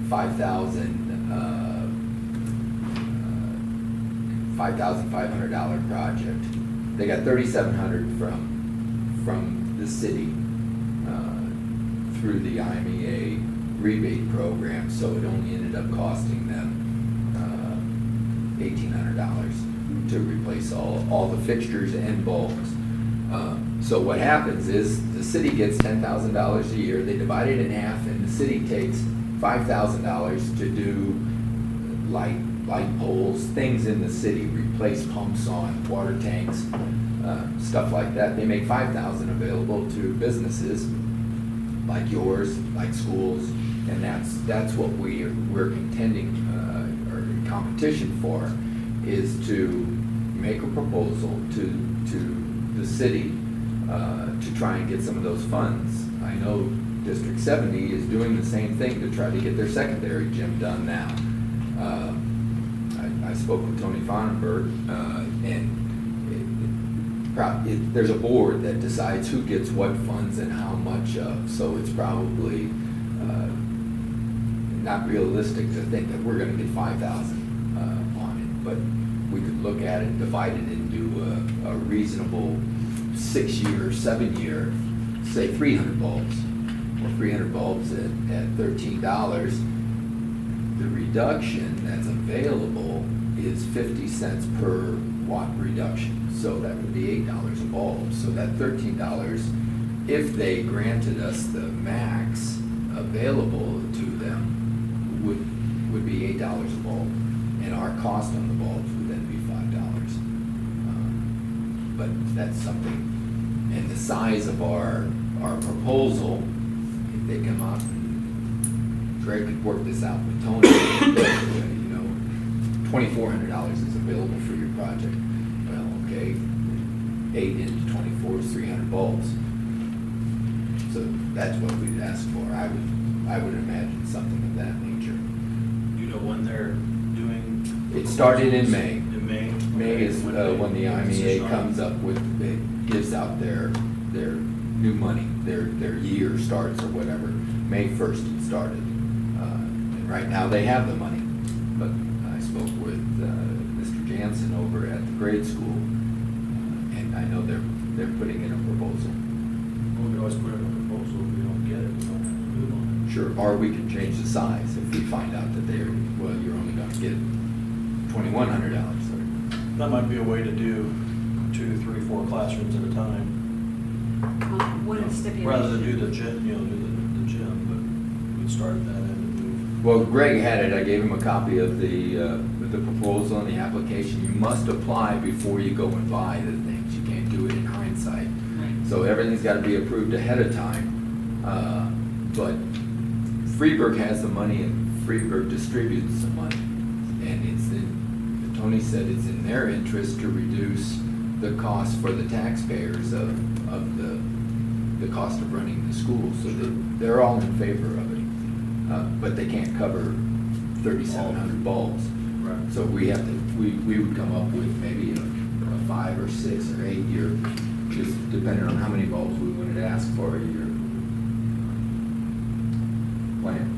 $5,500 project. They got $3,700 from the city through the IMEA rebate program, so it only ended up costing them $1,800 to replace all the fixtures and bulbs. So what happens is the city gets $10,000 a year. They divide it in half, and the city takes $5,000 to do light poles, things in the city, replace pumps on water tanks, stuff like that. They make $5,000 available to businesses like yours, like schools, and that's what we're contending or in competition for, is to make a proposal to the city to try and get some of those funds. I know District 70 is doing the same thing to try to get their secondary gym done now. I spoke with Tony Vonenberg, and there's a board that decides who gets what funds and how much of, so it's probably not realistic to think that we're gonna get $5,000 on it, but we could look at it, divide it into a reasonable 6-year, 7-year, say 300 bulbs, or 300 bulbs at $13. The reduction that's available is 50 cents per watt reduction. So that would be $8 a bulb. So that $13, if they granted us the max available to them, would be $8 a bulb. And our cost on the bulbs would then be $5. But that's something, and the size of our proposal, if they come out, and Greg could work this out with Tony, $2,400 is available for your project. Well, okay, 8 into 24 is 300 bulbs. So that's what we'd ask for. I would imagine something of that nature. You know when they're doing? It started in May. In May? May is when the IMEA comes up with, it gives out their new money, their year starts or whatever. May 1st it started. And right now they have the money. But I spoke with Mr. Jansen over at the grade school, and I know they're putting in a proposal. Well, we always put in a proposal, if we don't get it, we don't have to move on Sure, or we can change the size if we find out that you're only gonna get $2,100. it. That might be a way to do 2, 3, 4 classrooms at a time. What are the stipulations? Rather than do the gym, do the gym, but we'd start at that end and move. Well, Greg had it, I gave him a copy of the proposal and the application. You must apply before you go and buy the things. You can't do it in hindsight. So everything's gotta be approved ahead of time. But Freeburg has the money and Freeburg distributes the money. And Tony said it's in their interest to reduce the cost for the taxpayers of the the cost of running the school, so they're all in favor of it. But they can't cover 3,700 bulbs. Right. So we have to, we would come up with maybe a 5 or 6 or 8 year, just depending on how many bulbs we wanted to ask for a year plan.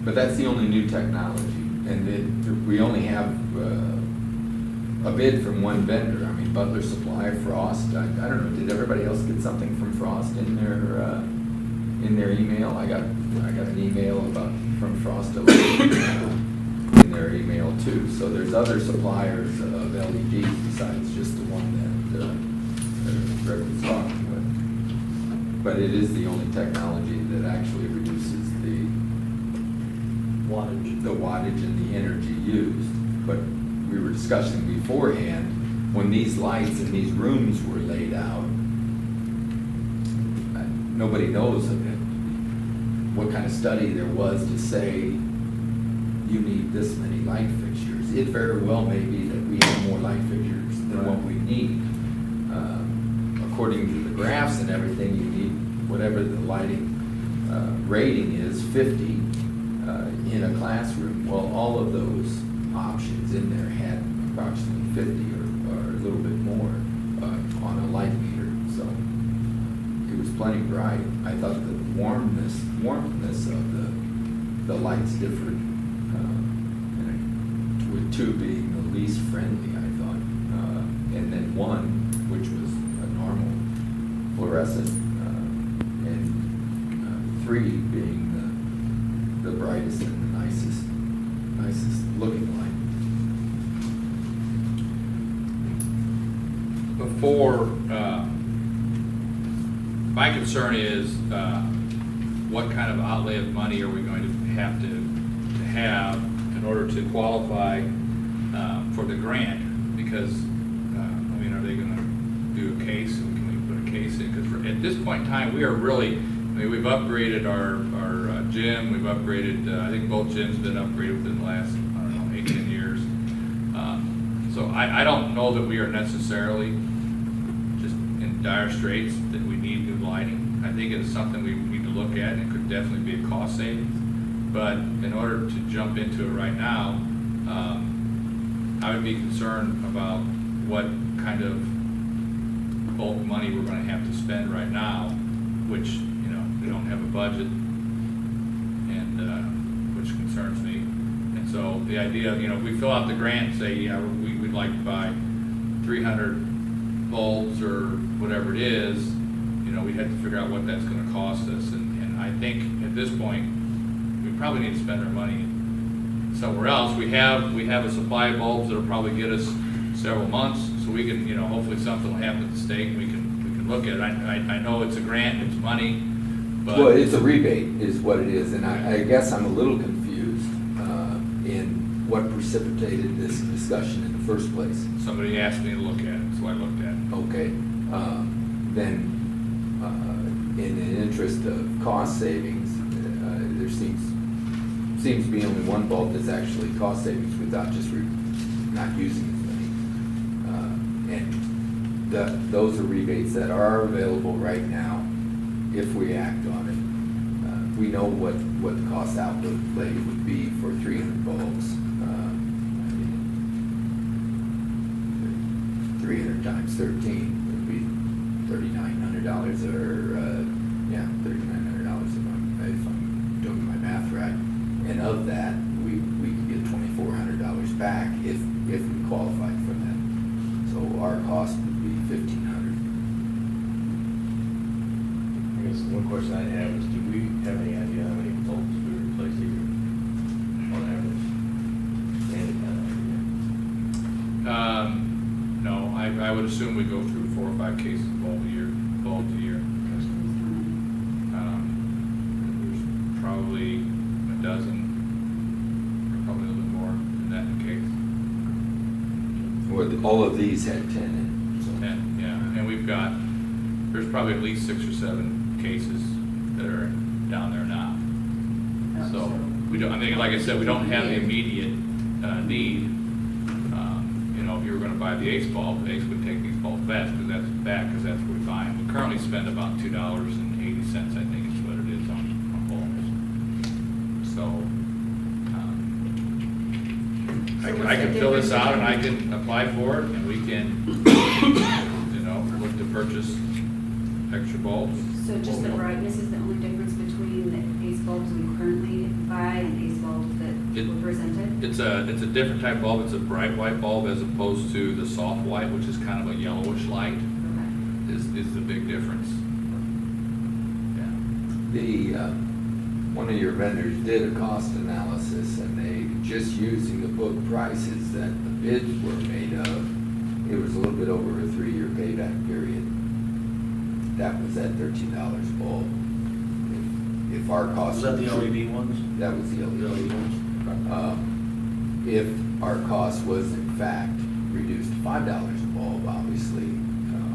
But that's the only new technology, and we only have a bid from one vendor. I mean, Butler Supply, Frost. I don't know. Did everybody else get something from Frost in their email? I got an email from Frost in their email too. So there's other suppliers of LEDs besides just the one that Greg was talking with. But it is the only technology that actually reduces the wattage and the energy used. But we were discussing beforehand, when these lights in these rooms were laid out, nobody knows what kind of study there was to say you need this many light fixtures. It very well may be that we have more light fixtures than what we need. According to the graphs and everything, you need whatever the lighting rating is, 50 in a classroom. Well, all of those options in there had approximately 50 or a little bit more on a light meter. So it was plenty bright. I thought the warmness of the lights differed, with 2 being the least friendly, I thought, and then 1, which was a normal fluorescent, and 3 being the brightest and the nicest looking light. Before, my concern is, what kind of outlay of money are we going to have in order to qualify for the grant? Because, are they gonna do a case, and can we put a case in? Because at this point in time, we are really, we've upgraded our gym, we've upgraded, I think both gyms have been upgraded within the last, 8, 10 years. So I don't know that we are necessarily just in dire straits that we need new lighting. I think it is something we need to look at, and it could definitely be a cost savings. But in order to jump into it right now, I would be concerned about what kind of bulk money we're going to have to spend right now, which, we don't have a budget, and which concerns me. And so the idea, if we fill out the grant and say, we'd like to buy 300 bulbs or whatever it is, we'd have to figure out what that's going to cost us. And I think at this point, we probably need to spend our money somewhere else. We have a supply of bulbs that'll probably get us several months, so we can, hopefully something will happen at the state, and we can look at it. I know it's a grant, it's money, but. Well, it's a rebate is what it is, and I guess I'm a little confused in what precipitated this discussion in the first place. Somebody asked me to look at it, so I looked at it. Okay, then, in the interest of cost savings, there seems to be only one bulb that's actually cost savings without just not using as many. And those are rebates that are available right now if we act on it. We know what the cost outlay would be for 300 bulbs. 300 times 13 would be $3,900 or, $3,900 if I'm doing my math right. And of that, we could get $2,400 back if we qualified for that. So our cost would be $1,500. I guess one question I have is, do we have any idea how many bulbs we replace a year on average? Any kind of idea? No, I would assume we go through 4 or 5 cases of bulbs a year. There's probably a dozen, or probably a little bit more than that in the case. All of these had 10 in it. So. And we've got, there's probably at least 6 or 7 cases that are down there now. So we don't, like I said, we don't have the immediate need. If you were going to buy the ACE bulb, the ACE would take these bulbs back because that's what we buy them. currently spend about $2.80, I think is what it is on bulbs. So, I can fill this out and I can apply for it, and we can, look to purchase extra bulbs. So just the brightness is the only difference between the ACE bulbs we currently buy and ACE bulbs that were presented? It's a different type bulb. It's a bright white bulb as opposed to the soft white, which is kind of a yellowish light, Okay. is the big difference. Yeah. One of your vendors did a cost analysis, and they, just using the book prices that the bids were made of, it was a little bit over a 3-year payback period. That was at $13 a bulb. If our cost. Was that the LED ones? That was the The LED LED ones? If our cost was in fact reduced to $5 a bulb, obviously,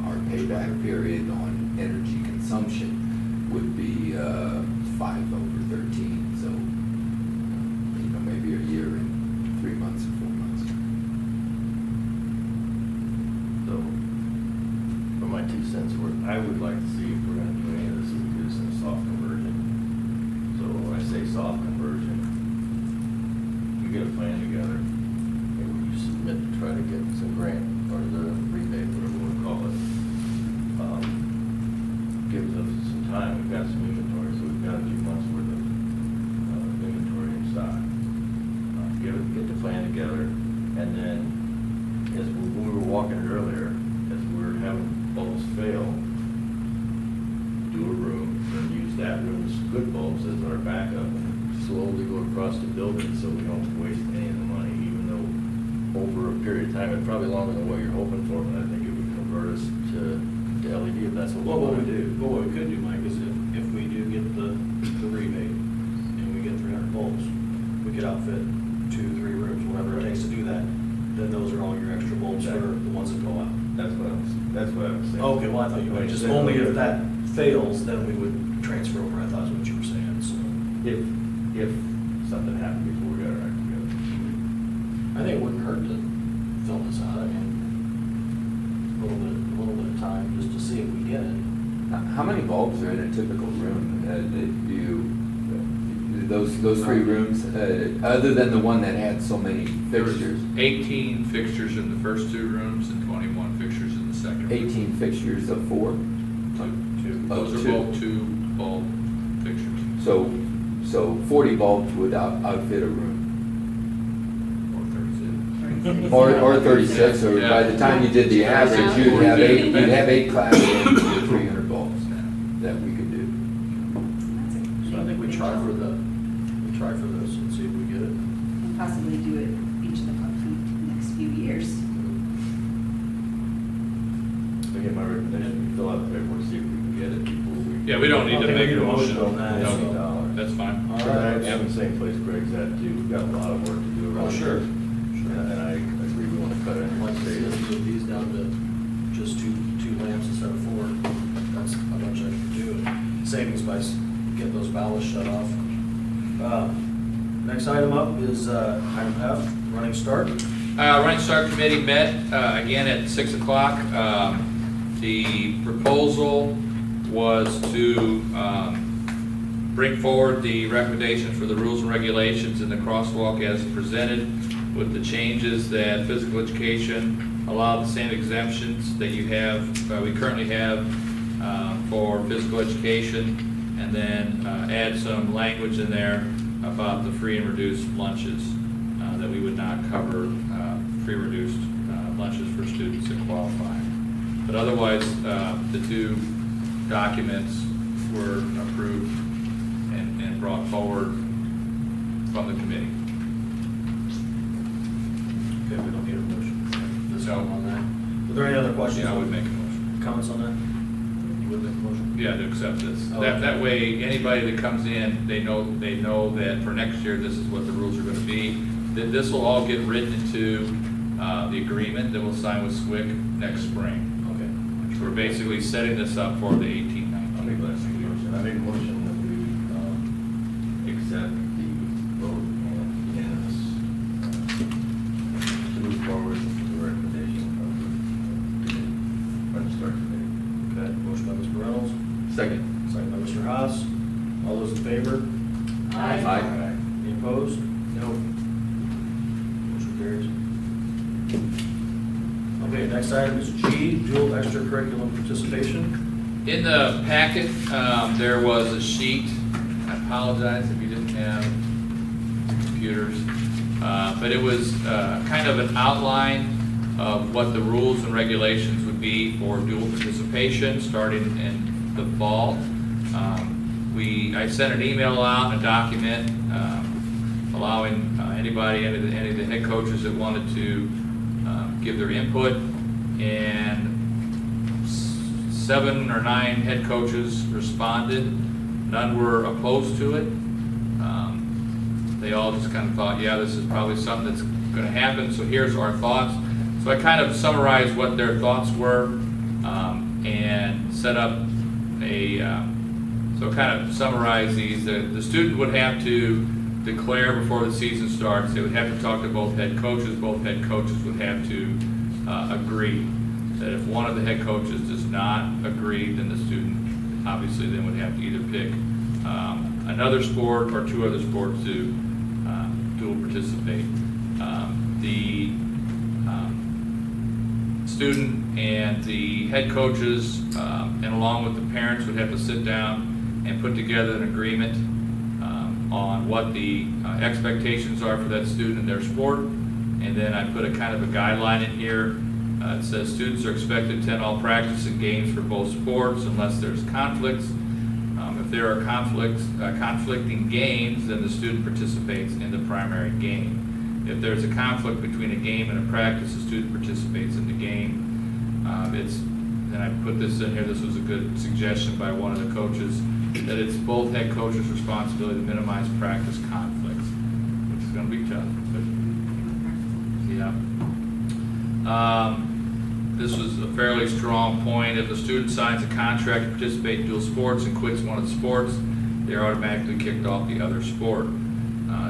our payback period on energy consumption would be 5 over 13, so, maybe a year and 3 months or 4 months. So, for my 2 cents worth, I would like to see if we're gonna do any of this, we do this in a soft conversion. So when I say soft conversion, we get a plan together, and you submit to try to get some grant, or the rebate, whatever you wanna call it. Gives us some time, we've got some inventory, so we've got a few months worth of inventory in stock. Get the plan together, and then, as when we were walking it earlier, as we were having bulbs fail, do a room, and use that room's good bulbs as our backup, and slowly go across the building so we don't waste any of the money, even though over a period of time, it's probably longer than what you're hoping for, but I think it would convert us to LED if that's what we Well, want to do. what we could do, Mike, is if we do get the rebate and we get 300 bulbs, we could outfit 2-3 rooms, whatever it takes to do that, then those are all your extra bulbs for the ones that go out. That's what I was saying. Okay, well, I thought you were just only if that fails, then we would transfer over, I thought is what you were saying, so. If something happened before we got our act together. I think it wouldn't hurt to fill this out, I mean, a little bit of time just to see if we get it. How many bulbs are in a typical room? Those 3 rooms, other than the one that had so many There was fixtures? 18 fixtures in the first 2 rooms and 21 fixtures in the second room. 18 fixtures of 4? Those are both 2 bulb fixtures. So 40 bulbs would outfit a room. Or 36, or by the time you did the average, you'd have 8 classrooms with 300 bulbs that we could do. So I think we try for this and see if we get it. And possibly do it each of the next few years. Again, my recommendation, we fill out the paperwork, see if we can get it before we. Yeah, we don't need to make a motion on that, No, so- that's fine. All I right. have the same place Greg's at too, we've got a lot of work to do around. Oh, sure. And I agree, we want to cut it. Like I said, get these down to just two lamps instead of 4. That's how much I can do. Savings by getting those ballasts shut off. Next item up is item F, running start. Running Start Committee met again at 6 o'clock. The proposal was to bring forward the recommendation for the rules and regulations in the crosswalk as presented, with the changes that physical education allow the same exemptions that you have, we currently have for physical education, and then add some language in there about the free and reduced lunches, that we would not cover free reduced lunches for students that qualify. But otherwise, the 2 documents were approved and brought forward from the committee. Okay, we don't need a motion. This No. one on that. Are there any other questions? Yeah, I would make a motion. Comments on that? You would make a motion? Yeah, to accept this. Oh, That okay. way, anybody that comes in, they know that for next year, this is what the rules are gonna be. This will all get written into the agreement that we'll sign with SWIC next spring. Okay. So we're basically setting this up for the 18-19. I'll make that motion. I make a motion that we accept the vote and unanimous to move forward with the recommendation of the Run Start Committee. Okay, motion by Mr. Next item is G, dual extracurriculum participation. In the packet, there was a sheet. I apologize if you didn't have computers. But it was kind of an outline of what the rules and regulations would be for dual participation starting in the fall. I sent an email out, a document, allowing anybody, any of the head coaches that wanted to give their input, and 7 or 9 head coaches responded. None were opposed to it. They all just kind of thought, yeah, this is probably something that's going to happen, so here's our thoughts. So I kind of summarized what their thoughts were and set up so kind of summarize these. The student would have to declare before the season starts. They would have to talk to both head coaches. Both head coaches would have to agree. That if one of the head coaches does not agree, then the student obviously then would have to either pick another sport or 2 other sports to dual participate. The student and the head coaches and along with the parents would have to sit down and put together an agreement on what the expectations are for that student and their sport. And then I put a kind of a guideline in here. It says students are expected to attend all practice and games for both sports unless there's conflicts. If there are conflicting games, then the student participates in the primary game. If there's a conflict between a game and a practice, the student participates in the game. And I put this in here, this was a good suggestion by one of the coaches, that it's both head coaches' responsibility to minimize practice conflicts, which is going to be tough, but yeah. This was a fairly strong point. If the student signs a contract to participate in dual sports and quits one of the sports, they're automatically kicked off the other sport.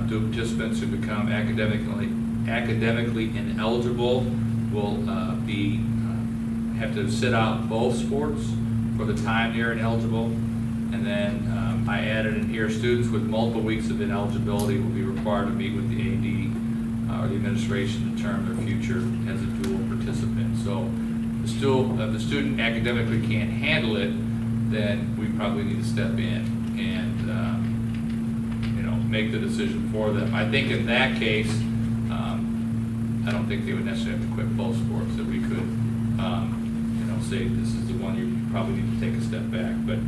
Dual participants who become academically ineligible will have to sit out both sports for the time they're ineligible. And then I added in here, students with multiple weeks of ineligibility will be required to meet with the AD or the administration to determine their future as a dual participant. So if the student academically can't handle it, then we probably need to step in and make the decision for them. I think in that case, I don't think they would necessarily have to quit both sports. That we could, say this is the one you probably need to take a step back, but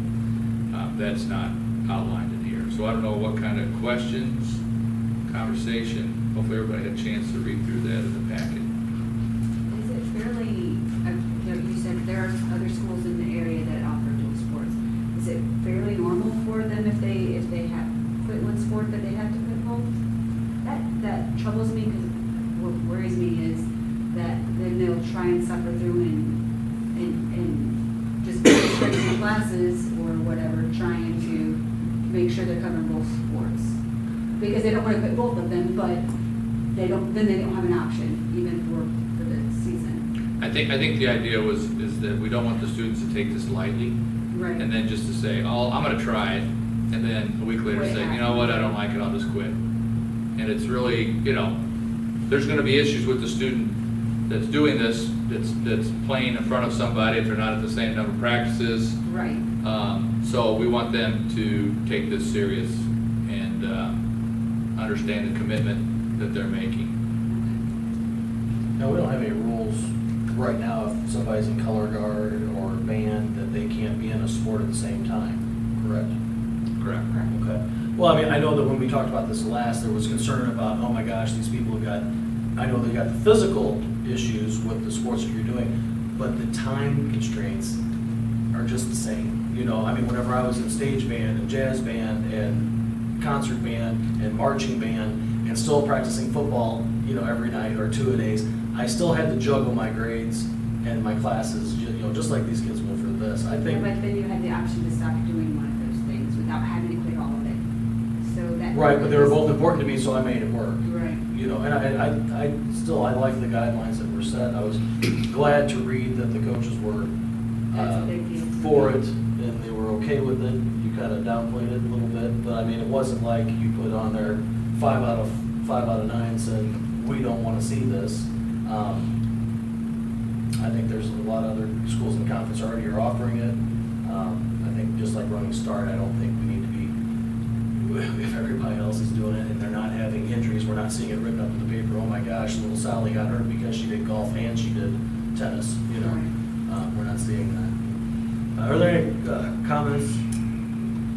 that's not outlined in here. So I don't know what kind of questions, conversation. Hopefully everybody had a chance to read through that in the packet. Is it fairly, you said there are other schools in the area that offer dual sports. Is it fairly normal for them if they have quit one sport that they have to quit both? That troubles me, because what worries me is that then they'll try and suffer through and just taking classes or whatever, trying to make sure they're covering both sports. Because they don't want to quit both of them, but they don't have an option even for the season. I think the idea is that we don't want the students to take this lightly. Right. And then just to say, oh, I'm going to try it, and then a week later say, you know what, I don't like it, I'll just quit. And it's really, there's going to be issues with the student that's doing this, that's playing in front of somebody if they're not at the same number of practices. Right. So we want them to take this serious and understand the commitment that they're making. Now, we don't have any rules right now if somebody's in color guard or band that they can't be in a sport at the same time, correct? Correct. Okay. Well, I mean, I know that when we talked about this last, there was concern about, oh my gosh, these people have got, I know they got the physical issues with the sports that you're doing, but the time constraints are just the same. Whenever I was in stage band and jazz band and concert band and marching band and still practicing football, every night or 2 a days, I still had to juggle my grades and my classes, just like these kids will for this. I think. But then you had the option to stop doing one of those things without having to quit all of it. So that. Right, but they were both important to me, so I made it work. Right. And I like the guidelines that were set. I was glad to read that the coaches were That's a big deal. for it and they were okay with it. You kind of downplayed it a little bit, but it wasn't like you put on there 5 out of 9 said, we don't want to see this. I think, the guidelines that were set, I was glad to read that the coaches were for it and they were okay with it. You kind of downplayed it a little bit, but it wasn't like you put on there 5 out of 5 said, we don't want to see this. I think the guidelines that were set, I was glad to read that the coaches were for it and they were okay with it. You kind of downplayed it a little bit, but it wasn't like you put on there 5 out of 9 said, we don't want to see this. I think there's a lot of other schools in the conference already are offering it. I think just like Running Start, I don't think we need to be, if everybody else is doing it and they're not having injuries, we're not seeing it written up in the paper, oh my gosh, little Sally got hurt because she did golf and she did tennis, you know? We're not seeing that. Are there any comments?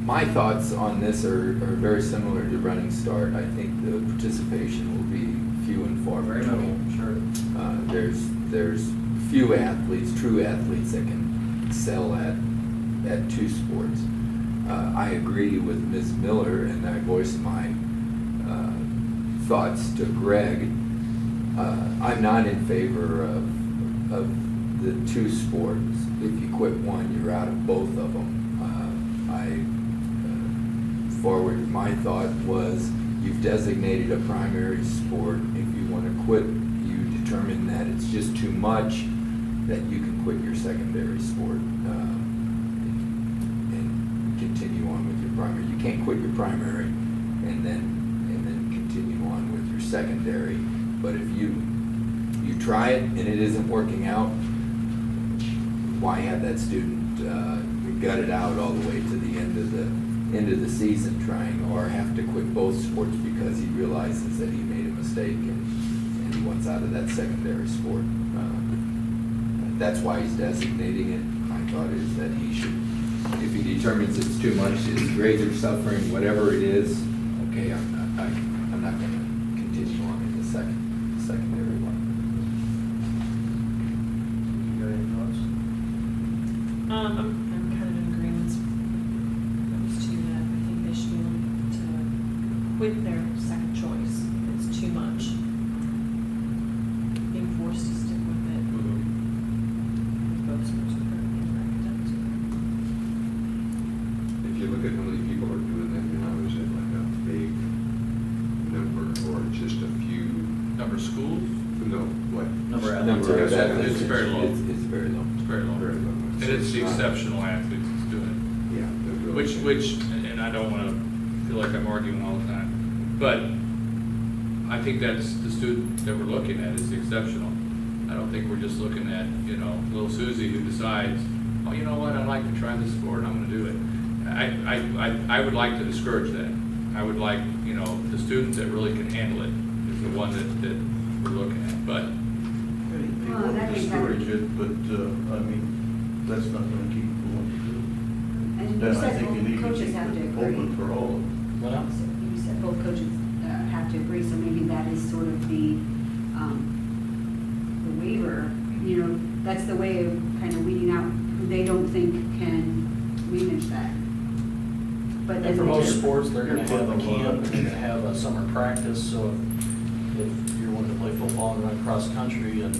My thoughts on this are very similar to Running Start. I think the participation will be few and far Very between. minimal, sure. There's few athletes, true athletes that can excel at two sports. I agree with Ms. Miller, and I voice my thoughts to Greg. I'm not in favor of the two sports. If you quit one, you're out of both of them. Forward, my thought was, you've designated a primary sport. If you want to quit, you determine that it's just too much, that you can quit your secondary sport and continue on with your primary. You can't quit your primary and then continue on with your secondary. But if you try it and it isn't working out, why have that student gut it out all the way to the end of the season trying, or have to quit both sports because he realizes that he made a mistake and he wants out of that secondary sport. That's why he's designating it. My thought is that he should, if he determines it's too much, his grades are suffering, whatever it is, okay, I'm not gonna continue on in the secondary one. You got any thoughts? I'm kind of in agreement with those two that I think they should be able to quit their second choice if it's too much. Being forced to stick with it. Both sports are currently in academics. If you look at how many people are doing that now, is it like a big number or just a few? Number of schools, No, what? Number of Number of athletes. athletes, It's very low. It's very low. it's very low. Very low. And it's the exceptional athletes that's doing it. Yeah. they're really- Which, and I don't want to feel like I'm arguing all the time, but I think that's the student that we're looking at is exceptional. I don't think we're just looking at, little Susie who decides, oh, you know what, I'd like to try this sport, and I'm going to do it. I would like to discourage that. I would like, the student that really can handle it is the one that we're looking at, but They Well, won't that is discourage it, but, that's not gonna keep them wanting to do it. And you Then I said think you need both to coaches keep have to it agree. open for all of them. What else? So you said both coaches have to agree, so maybe that is sort of the waiver, that's the way of kind of weeding out who they don't think can manage that. But And then for most they're- sports, they're gonna have a camp, and they're gonna have a summer practice, so if you're wanting to play football and run cross country and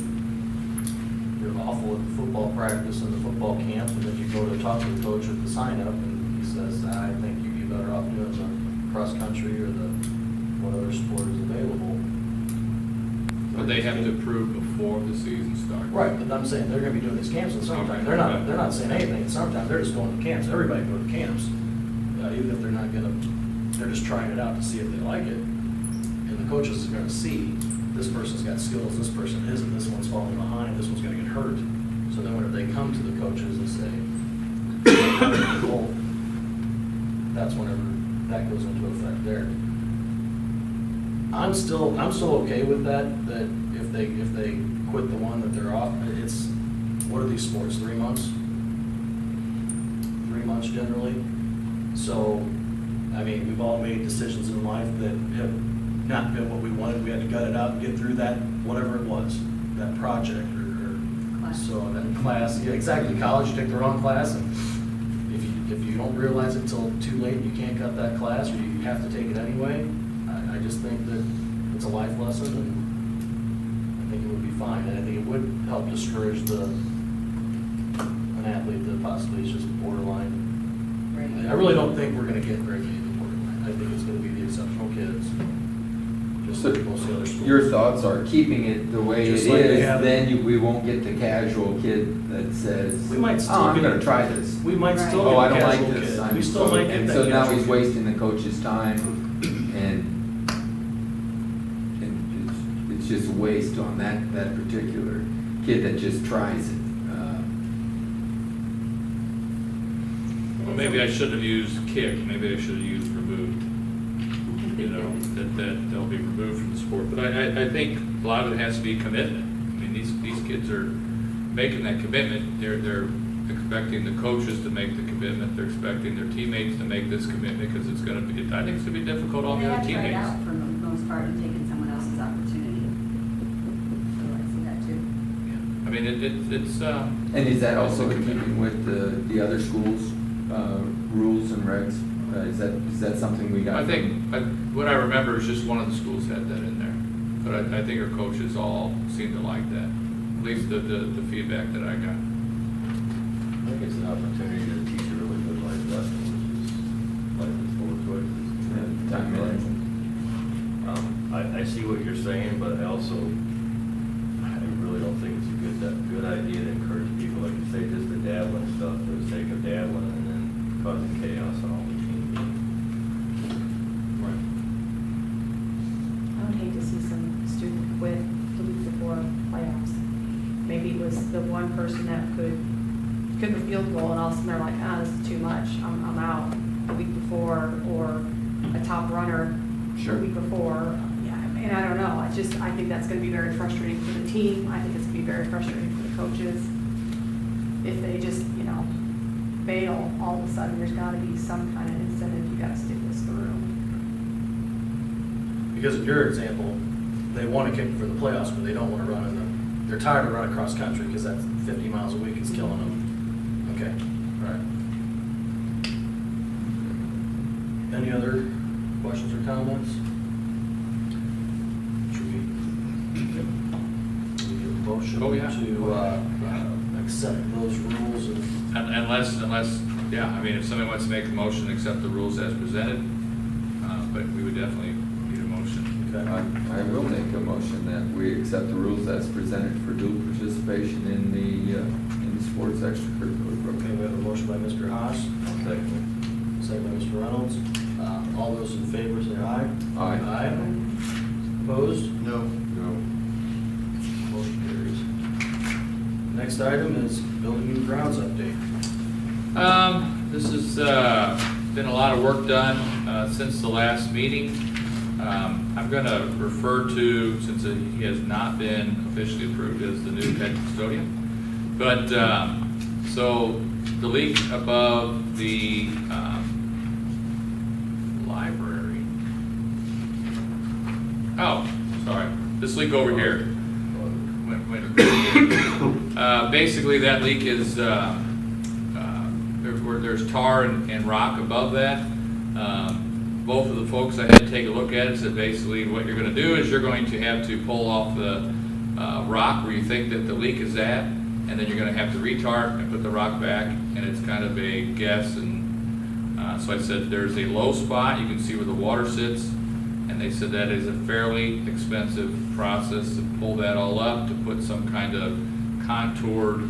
you're awful at football practice and the football camp, and then you go to talk to the coach at the sign up and he says, I think you'd be better off doing the cross country or what other sport is available. But they have to approve before the season starts. Right, but I'm saying they're gonna be doing these camps in the summertime. They're not saying anything in the summertime, they're just going to camps. Everybody go to camps. Even if they're not they're just trying it out to see if they like it. And the coaches are gonna see, this person's got skills, this person isn't, this one's falling behind, this one's gonna get hurt. So then whenever they come to the coaches and say, well, that's whenever that goes into effect there. I'm still okay with that if they quit the one that they're off, what are these sports, 3 months? 3 months generally. So, we've all made decisions in life that have not been what we wanted. We had to gut it out and get through that, whatever it was, that project Class. so that class. Yeah, exactly. College, you take the wrong class, and if you don't realize it till too late, you can't cut that class, or you have to take it anyway. I just think that it's a life lesson, and I think it would be fine. And I think it would help discourage an athlete that possibly is just borderline. Right. I really don't think we're gonna get very many in borderline. I think it's gonna be the exceptional kids, just like most of the other schools. Your thoughts are keeping it the way it Just like they is, have it. then we won't get the casual kid that says, We might still oh, I'm get- gonna try this. We might Right. still Oh, I get a don't like casual this. kid. We still might get And that so now casual he's kid. wasting the coach's time, and it's just a waste on that particular. kid that just tries it. Well, maybe I shouldn't have used kick, maybe I should have used removed. You know, that they'll be removed from the sport. But I think a lot of it has to be commitment. I mean, these kids are making that commitment. They're expecting the coaches to make the commitment. They're expecting their teammates to make this commitment because it's going to be, I think it's going to be difficult on They their have tried teammates. out for the most part and taken someone else's opportunity. So I see that too. I mean, it's And is that also in keeping with the other schools' rules and regs? Is that something we got? I think, what I remember is just one of the schools had that in there. But I think our coaches all seem to like that, at least the feedback that I got. I think it's an opportunity to teach a really good life lesson, which is life is full of choices. Yeah, time management. I see what you're saying, but I really don't think it's a good idea to encourage people, like you say, just to dabble in stuff for the sake of dabbling and then causing chaos on all the team. I would hate to see some student quit the week before playoffs. Maybe it was the one person that could the field goal, and all of a sudden they're like, this is too much, I'm out the week before, or a top runner Sure. the week before. Yeah, and I don't know, I think that's gonna be very frustrating for the team. I think it's gonna be very frustrating for the coaches. If they just, bail all of a sudden, there's gotta be some kind of incentive, you gotta stick this through. Because in your example, they want to kick for the playoffs, but they don't want to run they're tired of running cross country because that 50 miles a week is killing them. Okay. Right. Any other questions or comments? Should we do a motion Oh, yeah. to accept those rules and Unless, yeah, I mean, if somebody wants to make a motion, accept the rules as presented, but we would definitely need a motion. okay. I will make a motion that we accept the rules as presented for dual participation in the sports extracurricular Okay, program. we have a motion by Mr. Haas, Second. second by Mr. Reynolds. All those in favor say aye. Aye. Aye. Opposed? No. Motion carries. Next item is building new grounds update. This has been a lot of work done since the last meeting. I'm going to refer to, since he has not been officially approved as the new head custodian. But, so the leak above the library. Oh, sorry. This leak over here. Basically, that leak is, there's tar and rock above that. Both of the folks I had to take a look at it said basically what you're going to do is you're going to have to pull off the rock where you think that the leak is at, and then you're going to have to retart and put the rock back, and it's kind of a guess. And so I said there's a low spot, you can see where the water sits, and they said that is a fairly expensive process to pull that all up, to put some kind of contoured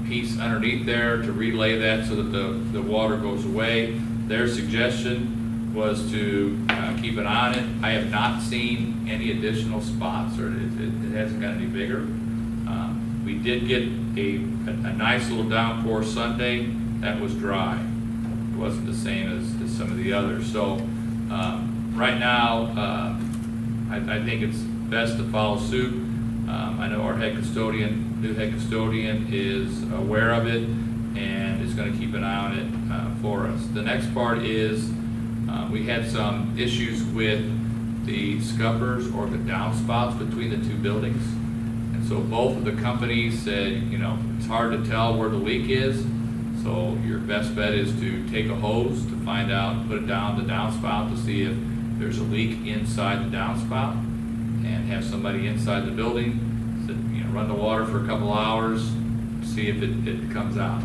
piece underneath there to relay that so that the water goes away. Their suggestion was to keep an eye on it. I have not seen any additional spots, or it hasn't got any bigger. We did get a nice little downpour Sunday that was dry. It wasn't the same as some of the others. So right now, I think it's best to follow suit. I know our new head custodian is aware of it and is going to keep an eye on it for us. The next part is we had some issues with the scuppers or the downspouts between the two buildings. And so both of the companies said, it's hard to tell where the leak is. So your best bet is to take a hose to find out, put it down the downspout to see if there's a leak inside the downspout, and have somebody inside the building run the water for a couple hours, see if it comes out.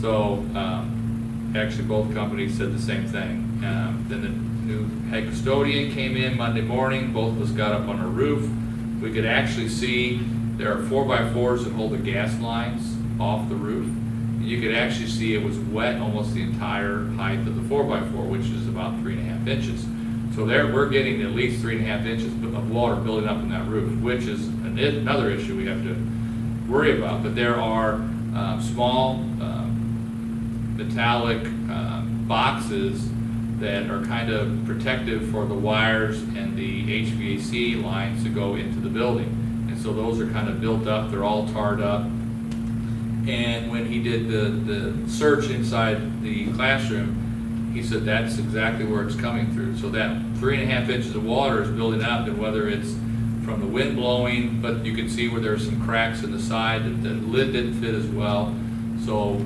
So actually both companies said the same thing. Then the new head custodian came in Monday morning, both of us got up on our roof. We could actually see there are 4x4s that hold the gas lines off the roof. You could actually see it was wet almost the entire height of the 4x4, which is about 3.5 inches. So there we're getting at least 3.5 inches of water building up in that roof, which is another issue we have to worry about. But there are small metallic boxes that are kind of protective for the wires and the HVAC lines to go into the building. And so those are kind of built up, they're all tarred up. And when he did the search inside the classroom, he said that's exactly where it's coming through. So that 3.5 inches of water is building up, and whether it's from the wind blowing, but you can see where there's some cracks in the side, that the lid didn't fit as well. So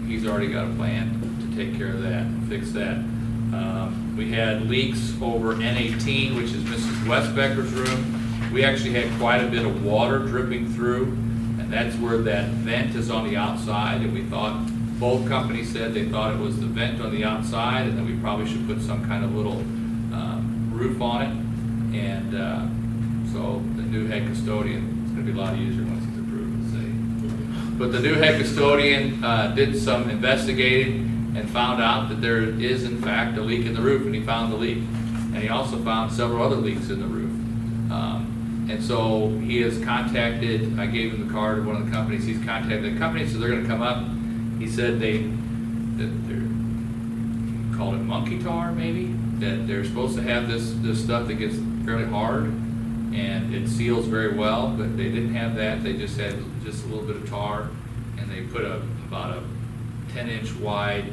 he's already got a plan to take care of that, and fix that. We had leaks over N18, which is Mrs. Westbecker's room. We actually had quite a bit of water dripping through, and that's where that vent is on the outside, and we thought, both companies said they thought it was the vent on the outside, and that we probably should put some kind of little roof on it. And so the new head custodian, it's gonna be a lot easier once he's approved, to say. But the new head custodian did some investigating and found out that there is in fact a leak in the roof, and he found the leak. And he also found several other leaks in the roof. And so he has contacted, I gave him the card of one of the companies, he's contacted the company, so they're gonna come up. He said they're called it monkey tar maybe, that they're supposed to have this stuff that gets fairly hard and it seals very well, but they didn't have that. They just had just a little bit of tar, and they put about a 10-inch wide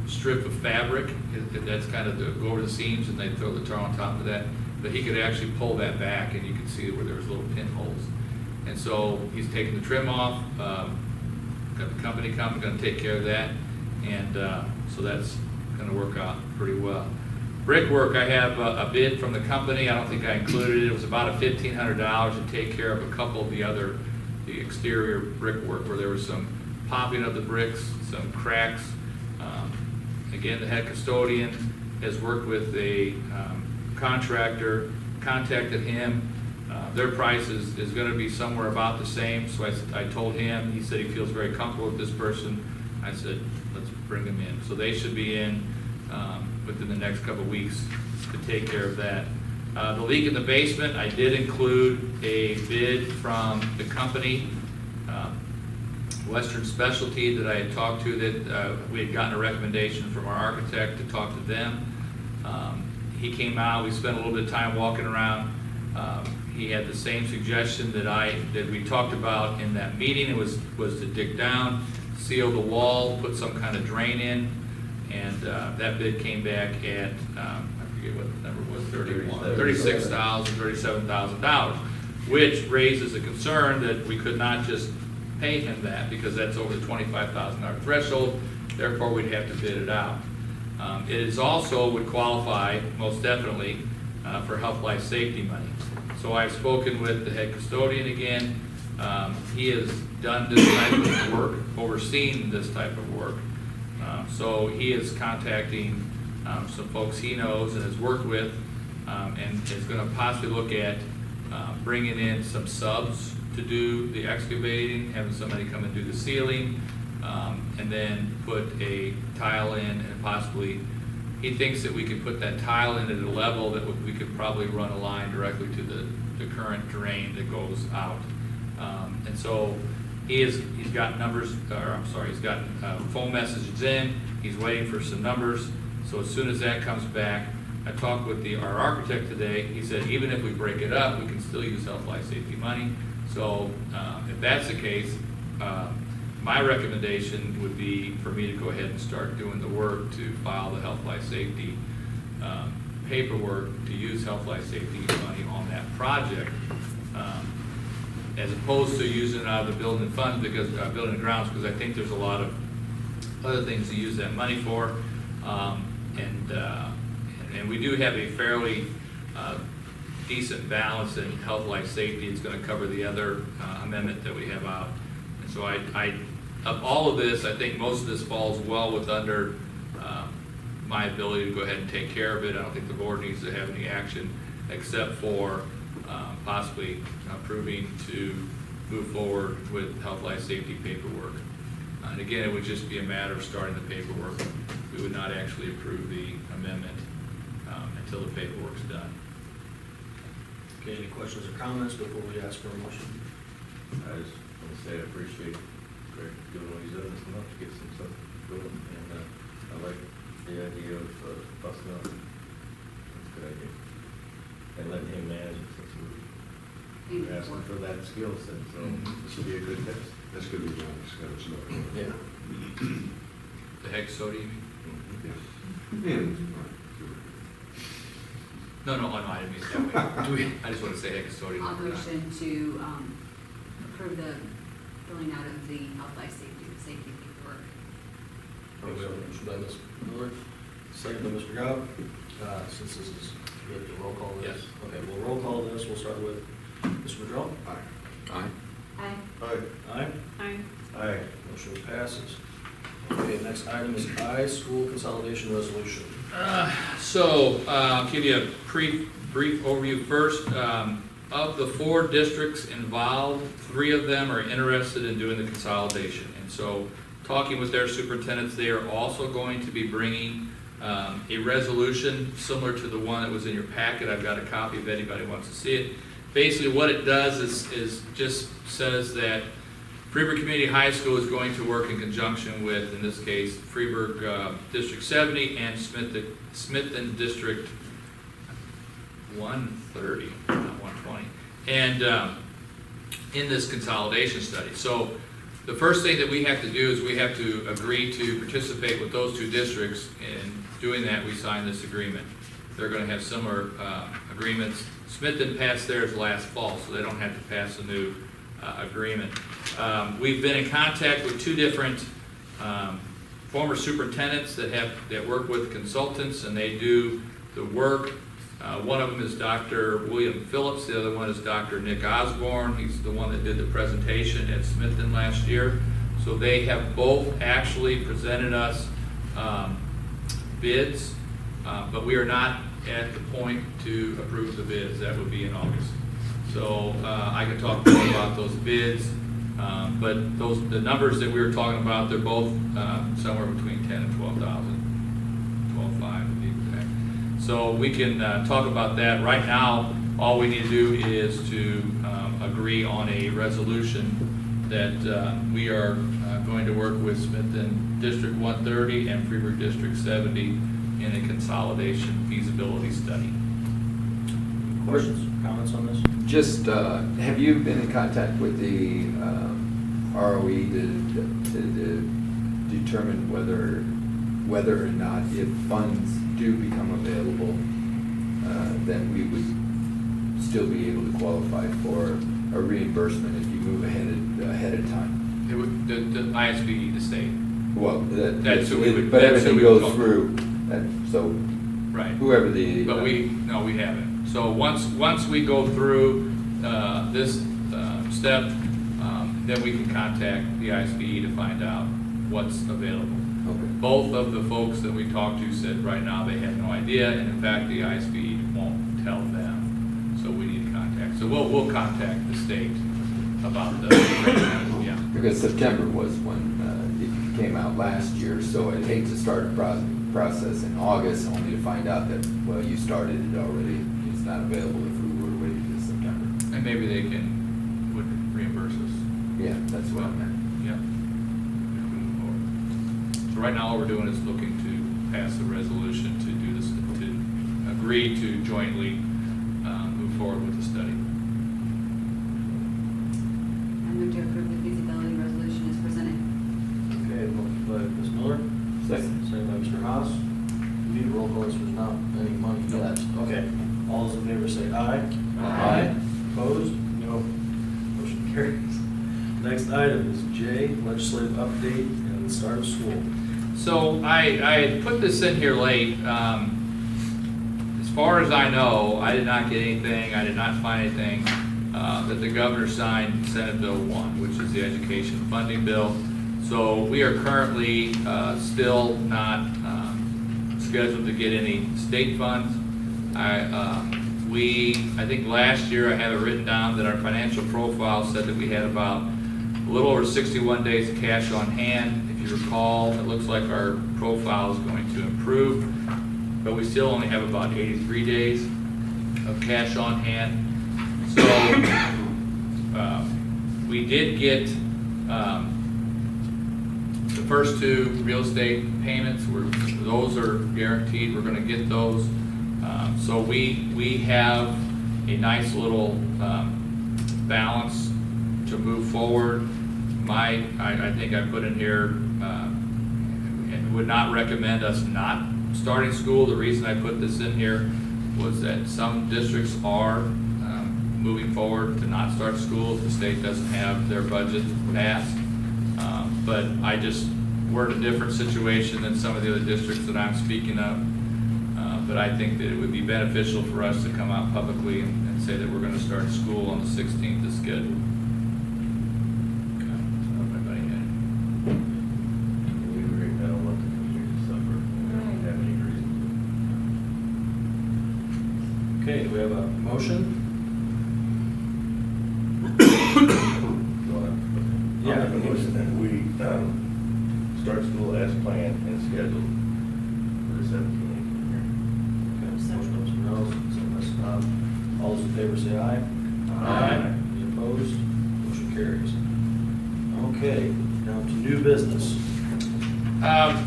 strip of fabric. That's kind of to go over the seams, and they throw the tar on top of that. But he could actually pull that back, and you could see where there was little pinholes. And so he's taking the trim off. Got the company coming, going to take care of that, and so that's going to work out pretty well. Brickwork, I have a bid from the company. I don't think I included it. It was about $1,500 to take care of a couple of the exterior brickwork where there was some popping of the bricks, some cracks. Again, the head custodian has worked with a contractor, contacted him. Their price is going to be somewhere about the same, so I told him. He said he feels very comfortable with this person. I said, let's bring them in. So they should be in within the next couple of weeks to take care of that. The leak in the basement, I did include a bid from the company, Western Specialty, that I had talked to, that we had gotten a recommendation from our architect to talk to them. He came out, we spent a little bit of time walking around. He had the same suggestion that we talked about in that meeting. It was to dig down, seal the wall, put some kind of drain in, and that bid came back at, I forget what the number was, $36,000, $37,000, which raises a concern that we could not just pay him that, because that's over the $25,000 threshold. Therefore, we'd have to bid it out. It is also would qualify most definitely for health, life, safety money. So I've spoken with the head custodian again. He has done this type of work, overseen this type of work. So he is contacting some folks he knows and has worked with, and is going to possibly look at bringing in some subs to do the excavating, having somebody come and do the sealing, and then put a tile in, and possibly, he thinks that we could put that tile in at a level that we could probably run a line directly to the current drain that goes out. And so he's got numbers, he's got phone messages in, he's waiting for some numbers. So as soon as that comes back, I talked with our architect today. He said even if we break it up, we can still use health, life, safety money. So if that's the case, my recommendation would be for me to go ahead and start doing the work to file the health, life, safety paperwork to use health, life, safety money on that project, as opposed to using it out of the building funds, because building and grounds, because I think there's a lot of other things to use that money for, and we do have a fairly decent balance in health, life, safety. It's going to cover the other amendment that we have out. And so of all of this, I think most of this falls well under my ability to go ahead and take care of it. I don't think the board needs to have any action except for possibly approving to move forward with health, life, safety paperwork. And again, it would just be a matter of starting the paperwork. We would not actually approve the amendment until the paperwork's done. Okay, any questions or comments before we ask for a motion? I just want to say I appreciate Greg doing what he's doing this month to get some stuff going, and I like the idea of busting up. That's a good idea. And letting him manage it since we're asking for that skill set, so it should be a good test. That's gonna be done, it's got its own. Yeah. The heck soda, you mean? Yes. And, No, I didn't mean it that way. Do we, I just want to say heck soda. I'll motion to approve the filling out of the health life safety paperwork. Okay, we have a motion by Ms. Miller, second by Mr. Goff. Since this is, we have to roll call this. Yes. Okay, we'll roll call this. We'll start with Mr. Madrell. Aye. Aye. Aye. Aye. Aye. Aye. Aye. Motion passes. Okay, next item is I, school consolidation resolution. I'll give you a brief overview first. Of the 4 districts involved, 3 of them are interested in doing the consolidation. And so, talking with their superintendents, they are also going to be bringing a resolution similar to the one that was in your packet. I've got a copy if anybody wants to see it. Basically, what it does is just says that Freeburg Community High School is going to work in conjunction with, in this case, Freeburg District 70 and Smithton District 130, not 120, and in this consolidation study. So the first thing that we have to do is we have to agree to participate with those 2 districts. In doing that, we sign this agreement. They're going to have similar agreements. Smithton passed theirs last fall, so they don't have to pass a new agreement. We've been in contact with 2 different former superintendents that work with consultants, and they do the work. One of them is Dr. William Phillips. The other one is Dr. Nick Osborne. He's the one that did the presentation at Smithton last year. So they have both actually presented us bids, but we are not at the point to approve the bids. That would be in August. So I can talk more about those bids, but the numbers that we were talking about, they're both somewhere between 10 and 12,000, 12.5 to be exact. So we can talk about that. Right now, all we need to do is to agree on a resolution that we are going to work with Smithton District 130 and Freeburg District 70 in a consolidation feasibility study. Questions, comments on this? Just, have you been in contact with the ROE to determine whether or not if funds do become available, then we would still be able to qualify for a reimbursement if you move ahead of time? It would, the ISB, the state. Well, That's who we would- but that's who everything we would goes go. through, so Right. whoever the. But we haven't. So once we go through this step, then we can contact the ISB to find out what's available. Okay. Both of the folks that we talked to said right now they have no idea, and in fact, the ISB won't tell them. So we need to contact. So we'll contact the state about the yeah. Because September was when it came out last year, so I'd hate to start a process in August only to find out that, well, you started it already. It's not available if we were to wait until September. And maybe they would reimburse us. Yeah, that's what I meant. Yeah. So right now, all we're doing is looking to pass a resolution to do this, to agree to jointly move forward with the study. I move to approve the feasibility resolution as presented. Okay, motion by Ms. Miller. Second by Mr. Haas. We need a roll call, so there's not any money yet. Okay, all those in favor say aye. Aye. Opposed? No. Motion carries. Next item is J, legislative update and the start of school. So I had put this in here late. As far as I know, I did not get anything, I did not find anything that the governor signed Senate Bill 1, which is the education funding bill. So we are currently still not scheduled to get any state funds. I think last year I had it written down that our financial profile said that we had about a little over 61 days of cash on hand. If you recall, it looks like our profile is going to improve, but we still only have about 83 days of cash on hand. did get the first two real estate payments, those are guaranteed, we're gonna get those. So we have a nice little balance to move forward. I think I put in here, and would not recommend us not starting school. The reason I put this in here was that some districts are moving forward to not start school if the state doesn't have their budget passed. But we're in a different situation than some of the other districts that I'm speaking of. But I think that it would be beneficial for us to come out publicly and say that we're gonna start school on the 16th as scheduled. Okay. So everybody had it. We agree, I don't want the community to suffer, we don't have any reason. Okay, do we have a motion? Yeah, I make a motion that we start school as planned and scheduled for the 17th year. Okay, motion by Mr. Reynolds, second by Mr. Cobb. All those in favor say aye. Aye. Any opposed? Motion carries. Okay, down to new business.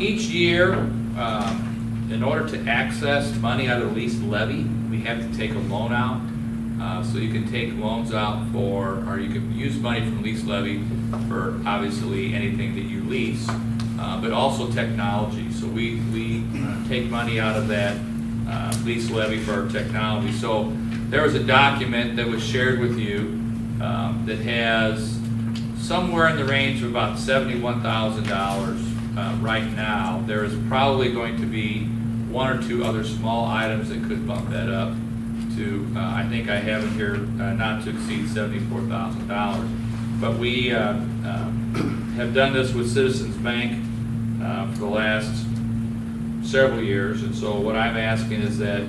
Each year, in order to access money out of the lease levy, we have to take a loan out. So you can take loans out or you can use money from lease levy for obviously anything that you lease, but also technology. So we take money out of that lease levy for our technology. So there was a document that was shared with you that has somewhere in the range of about $71,000 right now. There is probably going to be one or two other small items that could bump that up to, I think I have it here, not to exceed $74,000. But we have done this with Citizens Bank for the last several years. And so what I'm asking is that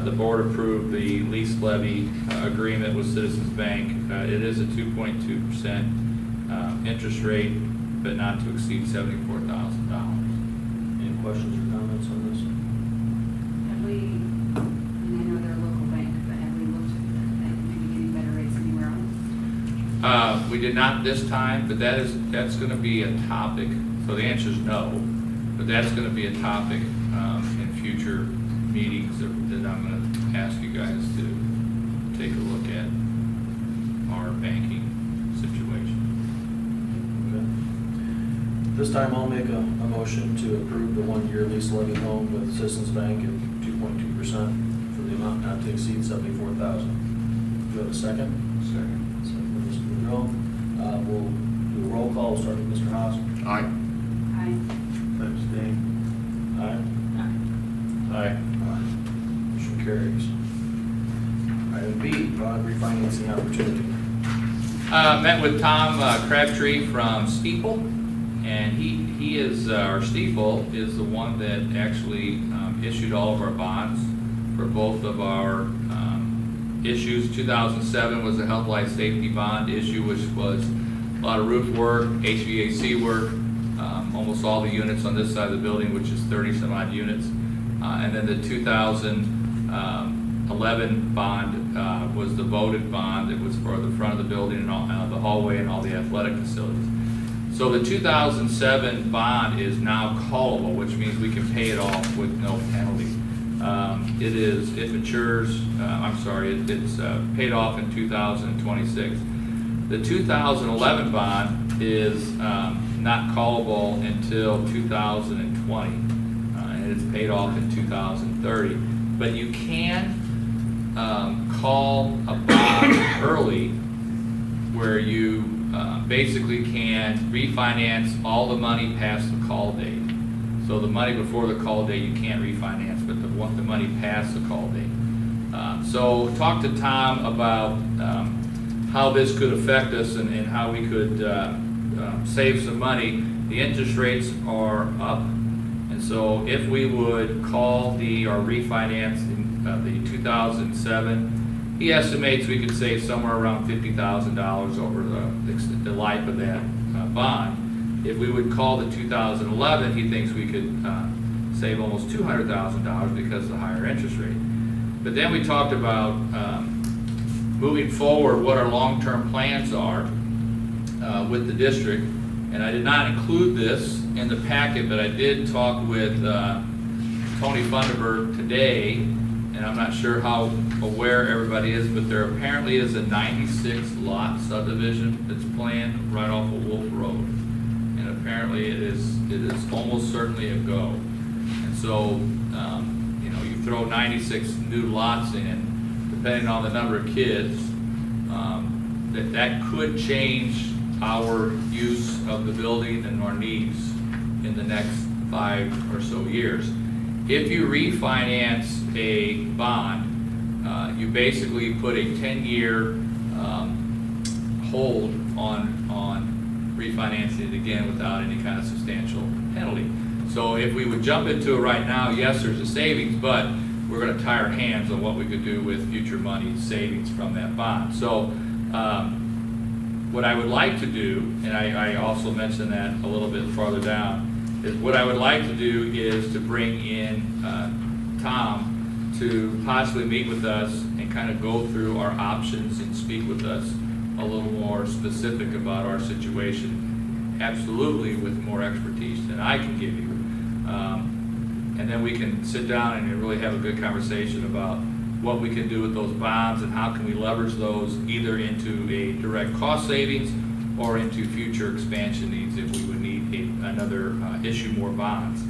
the board approve the lease levy agreement with Citizens Bank. It is a 2.2% interest rate, but not to exceed $74,000. Any questions or comments on this? Have we, and I know they're a local bank, but have we looked at maybe getting better rates anywhere else? We did not this time, but that's gonna be a topic, so the answer is no, but that's gonna be a topic in future meetings that I'm gonna ask you guys to take a look at our banking situation. Okay. This time I'll make a motion to approve the one-year lease levy loan with Citizens Bank at 2.2% for the amount not to exceed $74,000. Do you have a second? Second. Second by Mr. Monroe. We'll do a roll call, starting with Mr. Haas. Aye. Aye. Abstain. Aye. Aye. Motion carries. Item B, bond refinancing opportunity. Met with Tom Crabtree from Steeple, and he is, our Steeple is the one that actually issued all of our bonds for both of our issues. 2007 was a health, life, safety bond issue, which was a lot of roof work, HVAC work, almost all the units on this side of the building, which is 30 some odd units. And then the 2011 bond was the voted bond. It was for the front of the building and all, the hallway and all the athletic facilities. So the 2007 bond is now callable, which means we can pay it off with no penalty. It matures, it's paid off in 2026. The 2011 bond is not callable until 2020, and it's paid off in 2030. But you can call a bond early where you basically can refinance all the money past the call date. So the money before the call date you can't refinance, but the money past the call date. So talk to Tom about how this could affect us and how we could save some money. The interest rates are up, and so if we would call or refinance the 2007, he estimates we could save somewhere around $50,000 over the life of that bond. If we would call the 2011, he thinks we could save almost $200,000 because of the higher interest rate. But then we talked about moving forward what our long-term plans are. with the district. And I did not include this in the packet, but I did talk with Tony Funderburg today, and I'm not sure how aware everybody is, but there apparently is a 96 lot subdivision that's planned right off of Wolf Road. And apparently it is almost certainly a go. And so, you know, you throw 96 new lots in, depending on the number of kids, that could change our use of the building and our needs in the next 5 or so years. If you refinance a bond, you basically put a 10-year hold on refinancing it again without any kind of substantial penalty. So if we would jump into it right now, yes, there's a savings, but we're going to tie our hands on what we could do with future money savings from that bond. So what I would like to do, and I also mentioned that a little bit farther down, is what I would like to do is to bring in Tom to possibly meet with us and kind of go through our options and speak with us a little more specific about our situation, absolutely with more expertise than I can give you. And then we can sit down and really have a good conversation about what we can do with those bonds and how can we leverage those either into a direct cost savings or into future expansion needs if we would need another issue more bonds.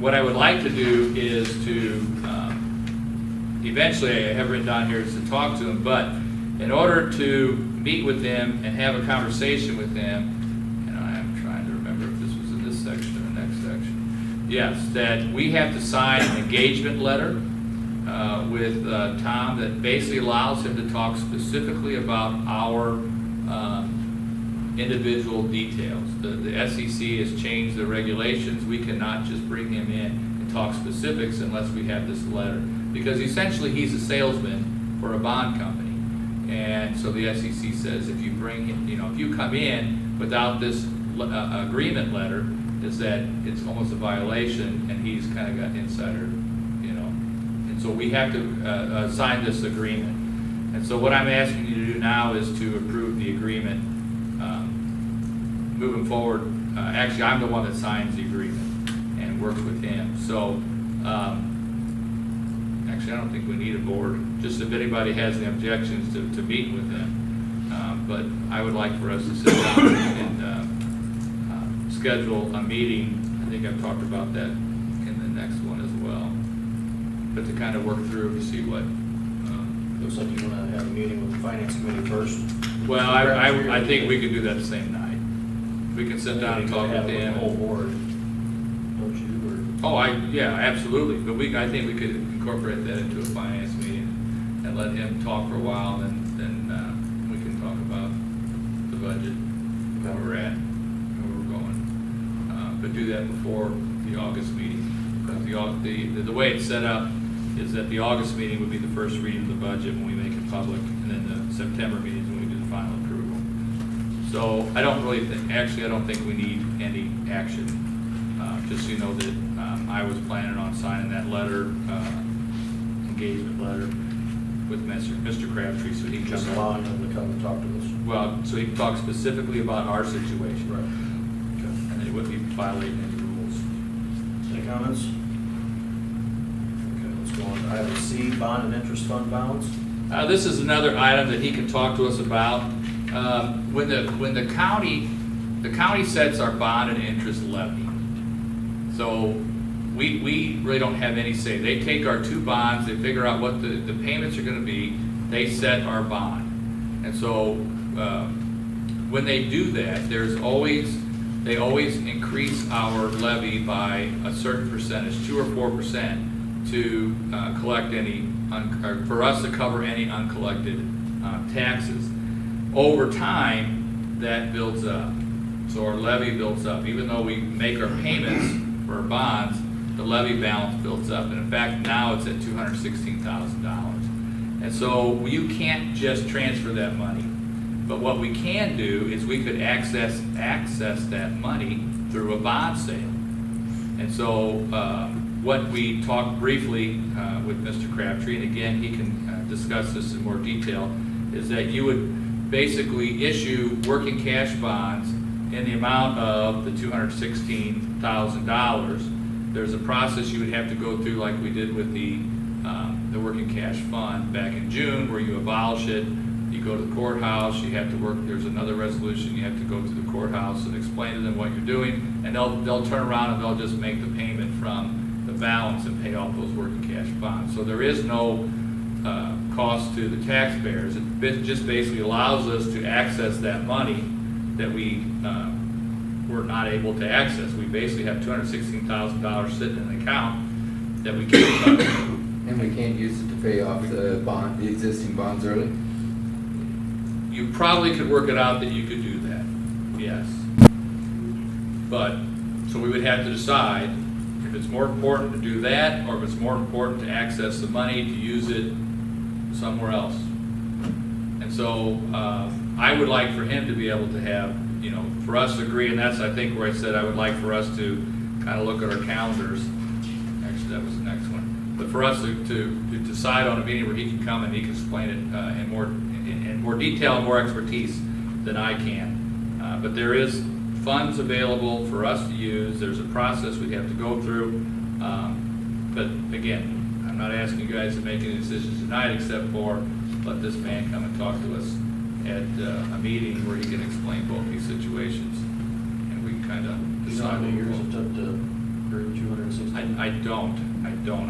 What I would like to do is to eventually, I have written down here, is to talk to him, but in order to meet with them and have a conversation with them, and I'm trying to remember if this was in this section or the next section. Yes, that we have to sign an engagement letter with Tom that basically allows him to talk specifically about our individual details. The SEC has changed the regulations. We cannot just bring him in and talk specifics unless we have this letter. Because essentially he's a salesman for a bond company. And so the SEC says if you bring him, you know, if you come in without this agreement letter, is that it's almost a violation and he's kind of got insider, you know. And so we have to sign this agreement. And so what I'm asking you to do now is to approve the agreement moving forward. Actually, I'm the one that signs the agreement and works with him. So actually, I don't think we need a board, just if anybody has any objections to meet with them. But I would like for us to sit down and schedule a meeting. I think I've talked about that in the next one as well. But to kind of work through to see what. Looks like you want to have a meeting with the finance committee first. Well, I think we could do that the same night. We can sit down and talk with The him. whole board, don't you? Oh, yeah, absolutely. But I think we could incorporate that into a finance meeting and let him talk for a while, and then we can talk about the budget, where we're at, where we're going. But do that before the August meeting. Because the way it's set up is that the August meeting would be the first reading of the budget when we make it public, and then the September meeting is when we do the final approval. So I don't really think, actually, I don't think we need any action. Just so you know that I was planning on signing that letter, engagement letter with Mr. Crabtree, so he can Just allowing them to come and talk to us. well, so he can talk specifically about our situation. Right. Okay. And they wouldn't be violating any rules. Any comments? Okay, let's go on to item C, bond and interest fund balance. This is another item that he can talk to us about. When the county sets our bond and interest levy. So we really don't have any say. They take our two bonds, they figure out what the payments are gonna be, they set our bond. And so when they do that, they always increase our levy by a certain percentage, 2 or 4%, to collect any, or for us to cover any uncollected taxes. Over time, that builds up. So our levy builds up. Even though we make our payments for our bonds, the levy balance builds up. And in fact, now it's at $216,000. And so you can't just transfer that money. But what we can do is we could access that money through a bond sale. And so what we talked briefly with Mr. Crabtree, and again, he can discuss this in more detail, is that you would basically issue working cash bonds in the amount of the $216,000. There's a process you would have to go through like we did with the working cash fund back in June, where you abolish it, you go to the courthouse, you have to work, there's another resolution, you have to go to the courthouse and explain to them what you're doing, and they'll turn around and they'll just make the payment from the balance and pay off those working cash bonds. So there is no cost to the taxpayers. It just basically allows us to access that money that we were not able to access. We basically have $216,000 sitting in an account that we can't touch. And we can't use it to pay off the existing bonds early? You probably could work it out that you could do that, yes. But, so we would have to decide if it's more important to do that, or if it's more important to access the money to use it somewhere else. And so, I would like for him to be able to have, for us to agree, and that's, I think, where I said I would like for us to kind of look at our calendars. Actually, that was the next one. But for us to decide on a meeting where he can come and he can explain it in more detail and more expertise than I can. But there is funds available for us to use. There's a process we have to go through. But again, I'm not asking you guys to make any decisions tonight, except for let this man come and talk to us at a meeting where he can explain both these situations, and we kind of Do you know how decide. many years it took to bring 216? I don't.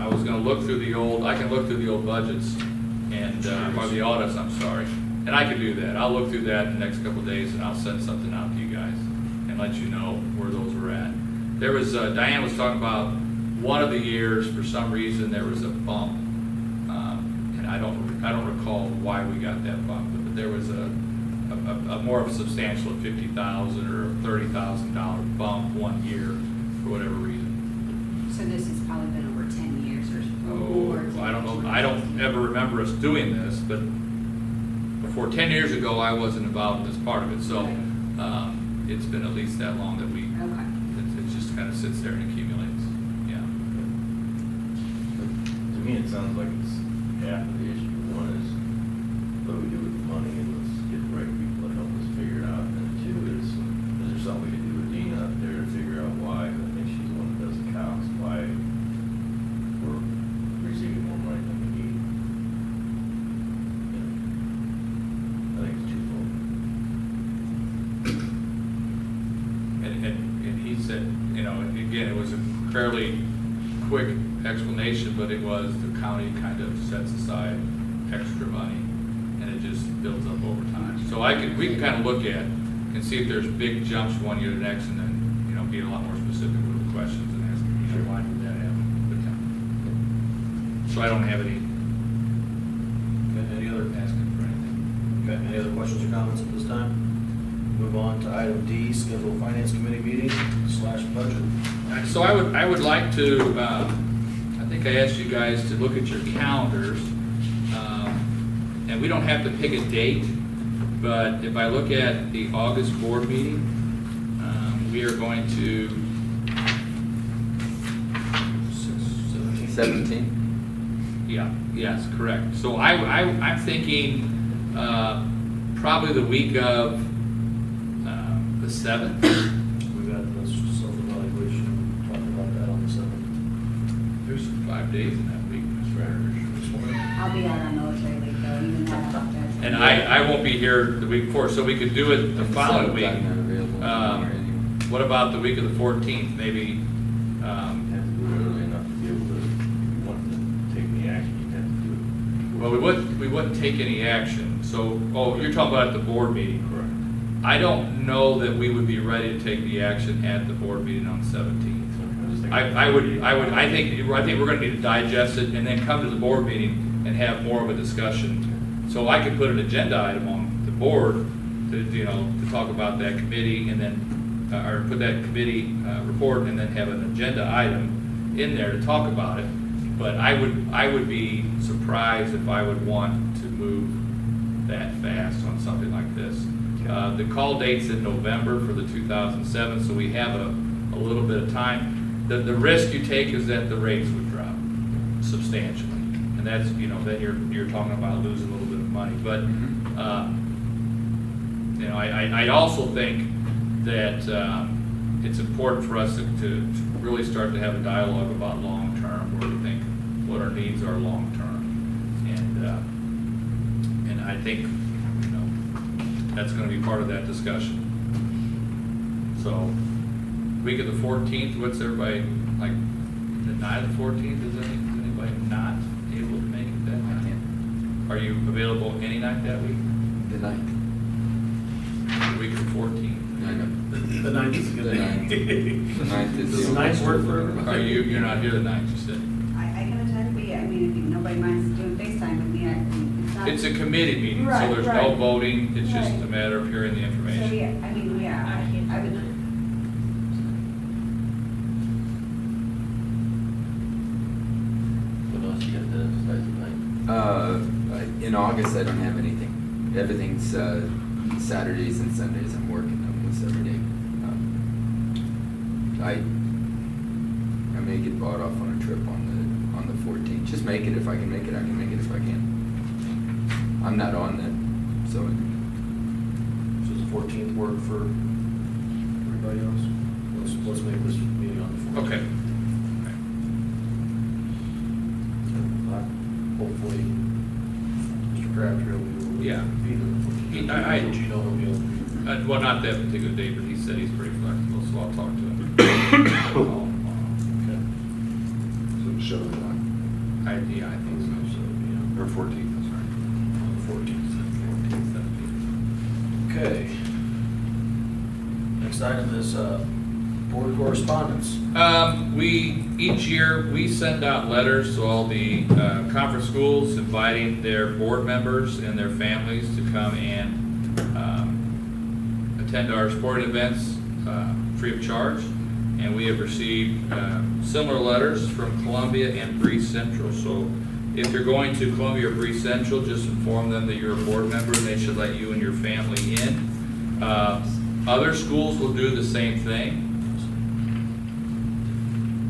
I was gonna look through the old, I can look through the old budgets and, or the audits, I'm sorry. And I could do that. I'll look through that in the next couple of days, and I'll send something out to you guys and let you know where those were at. There was, Diane was talking about one of the years, for some reason, there was a bump. And I don't recall why we got that bump, but there was a more of a substantial $50,000 or $30,000 bump one year for whatever reason. So this has probably been over 10 years or Oh, more. I don't know, I don't ever remember us doing this, but before 10 years ago, I wasn't involved in this part of it, so, it's been at least that long that we, Okay. it just kind of sits there and accumulates, yeah. To me, it sounds like it's half of the issue. One is, what do we do with the money, and let's get the right people to help us figure it out. And two is there something we can do with Dina up there to figure out why? I think she's the one that does accounts, why we're receiving more money than we need. I think it's twofold. And he said, again, it was a fairly quick explanation, but it was the county kind of sets aside extra money, and it just builds up over time. So we can kind of look at and see if there's big jumps from one year to the next, and then, be a lot more specific with the questions and ask, why did that happen? But, so I don't have any, Okay, any other asking for anything? Okay, any other questions or comments at this time? Move on to item D, schedule finance committee meeting / budget. so I would like to, I think I asked you guys to look at your calendars, and we don't have to pick a date, but if I look at the August board meeting, we are going to 17? Yeah, yes, correct. So I'm thinking probably the week of the 7th. We got this self-evaluation, talking about that on the 7th. There's 5 days in that week, Mr. Editor. I'll be out on military leave though, even that I apologize. And I won't be here the week before, so we could do it the following week. I'm not available anymore. What about the week of the 14th, maybe? Have to do it early enough to be able to, if you want to take any action, you have to do it. Well, we wouldn't take any action. So, you're talking about at the board meeting. Correct. I don't know that we would be ready to take the action at the board meeting on the 17th. I think we're going to need to digest it and then come to the board meeting and have more of a discussion. So I could put an agenda item on the board to talk about that committee, and then, or put that committee report and then have an agenda item in there to talk about it. But I would be surprised if I would want to move that fast on something like this. The call date's in November for the 2007, so we have a little bit of time. The risk you take is that the rates would drop substantially, and and that's, you know, then you're talking about losing a little bit of money. But, you know, I also think that it's important for us to really start to have a dialogue about long-term, where we think what our needs are long-term. And I think, you know, that's gonna be part of that discussion. So, week of the 14th, what's everybody, like, the night of the 14th, is anybody not able to make it that night? Are you available any night that week? The ninth. The week of the 14th? I know. The 9th is a good The ninth. day. The ninth is. Does the 9th work for everybody? Are you're not here the 9th, you said? I can attend, but yeah, I mean, if nobody minds doing FaceTime with me, it's not. It's a committee meeting, so Right, there's no right. voting, it's just Right. a matter of hearing the So, information. yeah, I mean, yeah, I can't I do would. that. What else you got to decide tonight? In August, I don't have anything. Everything's, Saturdays and Sundays, I'm working almost every day. I may get bought off on a trip on the 14th. Just make it if I can make it, I can make it if I can. I'm not on that, so. So does the 14th work for everybody else? Let's make this meeting on the 14th. Okay. Hopefully, Mr. Crabtree will Yeah. be there. Do you know he'll be able to be there? Well, not that particular day, but he said he's pretty flexible, so I'll talk to him. Call him tomorrow. Okay. So 7 o'clock, Yeah, I think so. So, yeah, or 14th, I'm sorry. on the 14th. Okay. Next item is board correspondence. Each year, we send out letters to all the conference schools inviting their board members and their families to come and attend our sporting events free of charge. And we have received similar letters from Columbia and Bree Central. So if you're going to Columbia or Bree Central, just inform them that you're a board member and they should let you and your family in. Other schools will do the same thing.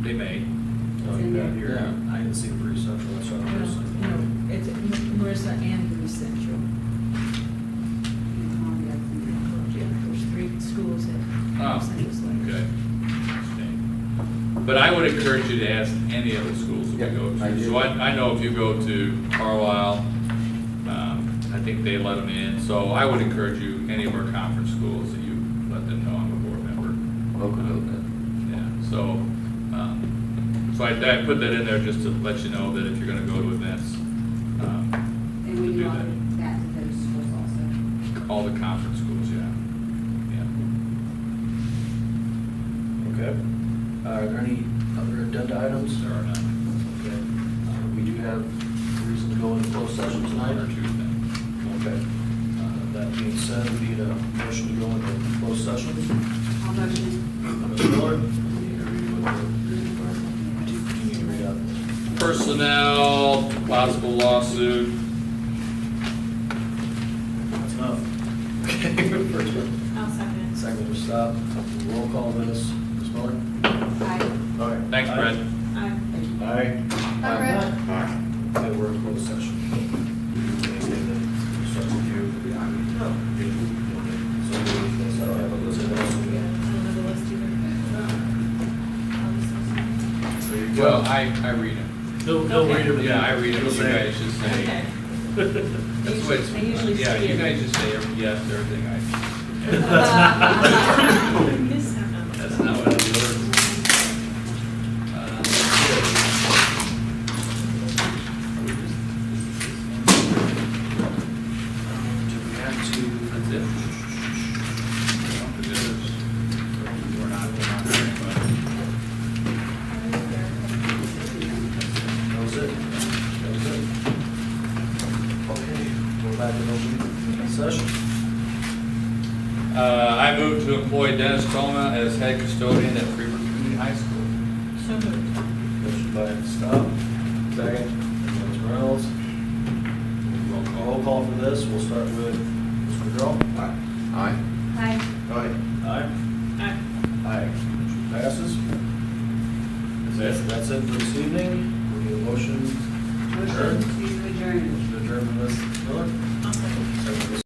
They may. Oh, you got it here. Yeah. I didn't see the Bruce Central, I saw the Bruce Central. No, it's Marissa and Bruce Central. Yeah, there's 3 schools that Oh, send us letters. okay. But I would encourage you to ask any of the schools that we Yeah, go I to. do. So I know if you go to Carlisle, I think they let them in. So I would encourage you, any of our conference schools, that you let them know I'm a board member. Local building. Yeah, so I put that in there just to let you know that if you're gonna go to events, And we do do that. that to those schools also. All the conference schools, yeah. Okay. Are there any other agenda items? There are none. Okay. We do have reason to go into closed session One tonight. or two things. Okay. That being said, we need a motion to go into closed session. I'll motion. Ms. Miller? You need to read out. Personnel, possible lawsuit. That's enough. Okay, first one. I'll second it. Second, we'll stop. Roll call this. Ms. Miller? Aye. All right. Thanks, Brett. Aye. Aye. Hi, Brett. Okay, we're in closed session. Anything that starts with you? No. So, I don't have a list of those. I don't have the list either. There you go. Well, I read them. They'll read them. Yeah, I read them. You You'll say- guys just say. Okay. That's what it's. I usually Yeah, see you it. guys just say yes to everything I. This time. That's not what it works. Do we have to? That's it. We're not hiring, but. That was it. That was it. Okay, we're back in open session. I move to employ Dennis Toma as head custodian at Freeburg Community High School. So moved. Motion by Stop. Second. Ms. Reynolds. Roll call for this. We'll start with Mr. McGraw. Aye. Aye. Aye. Aye. Aye. Aye. Motion passes. That's it for this evening. We need a motion to Motion to adjourn. Motion to adjourn, Ms. Miller. I'll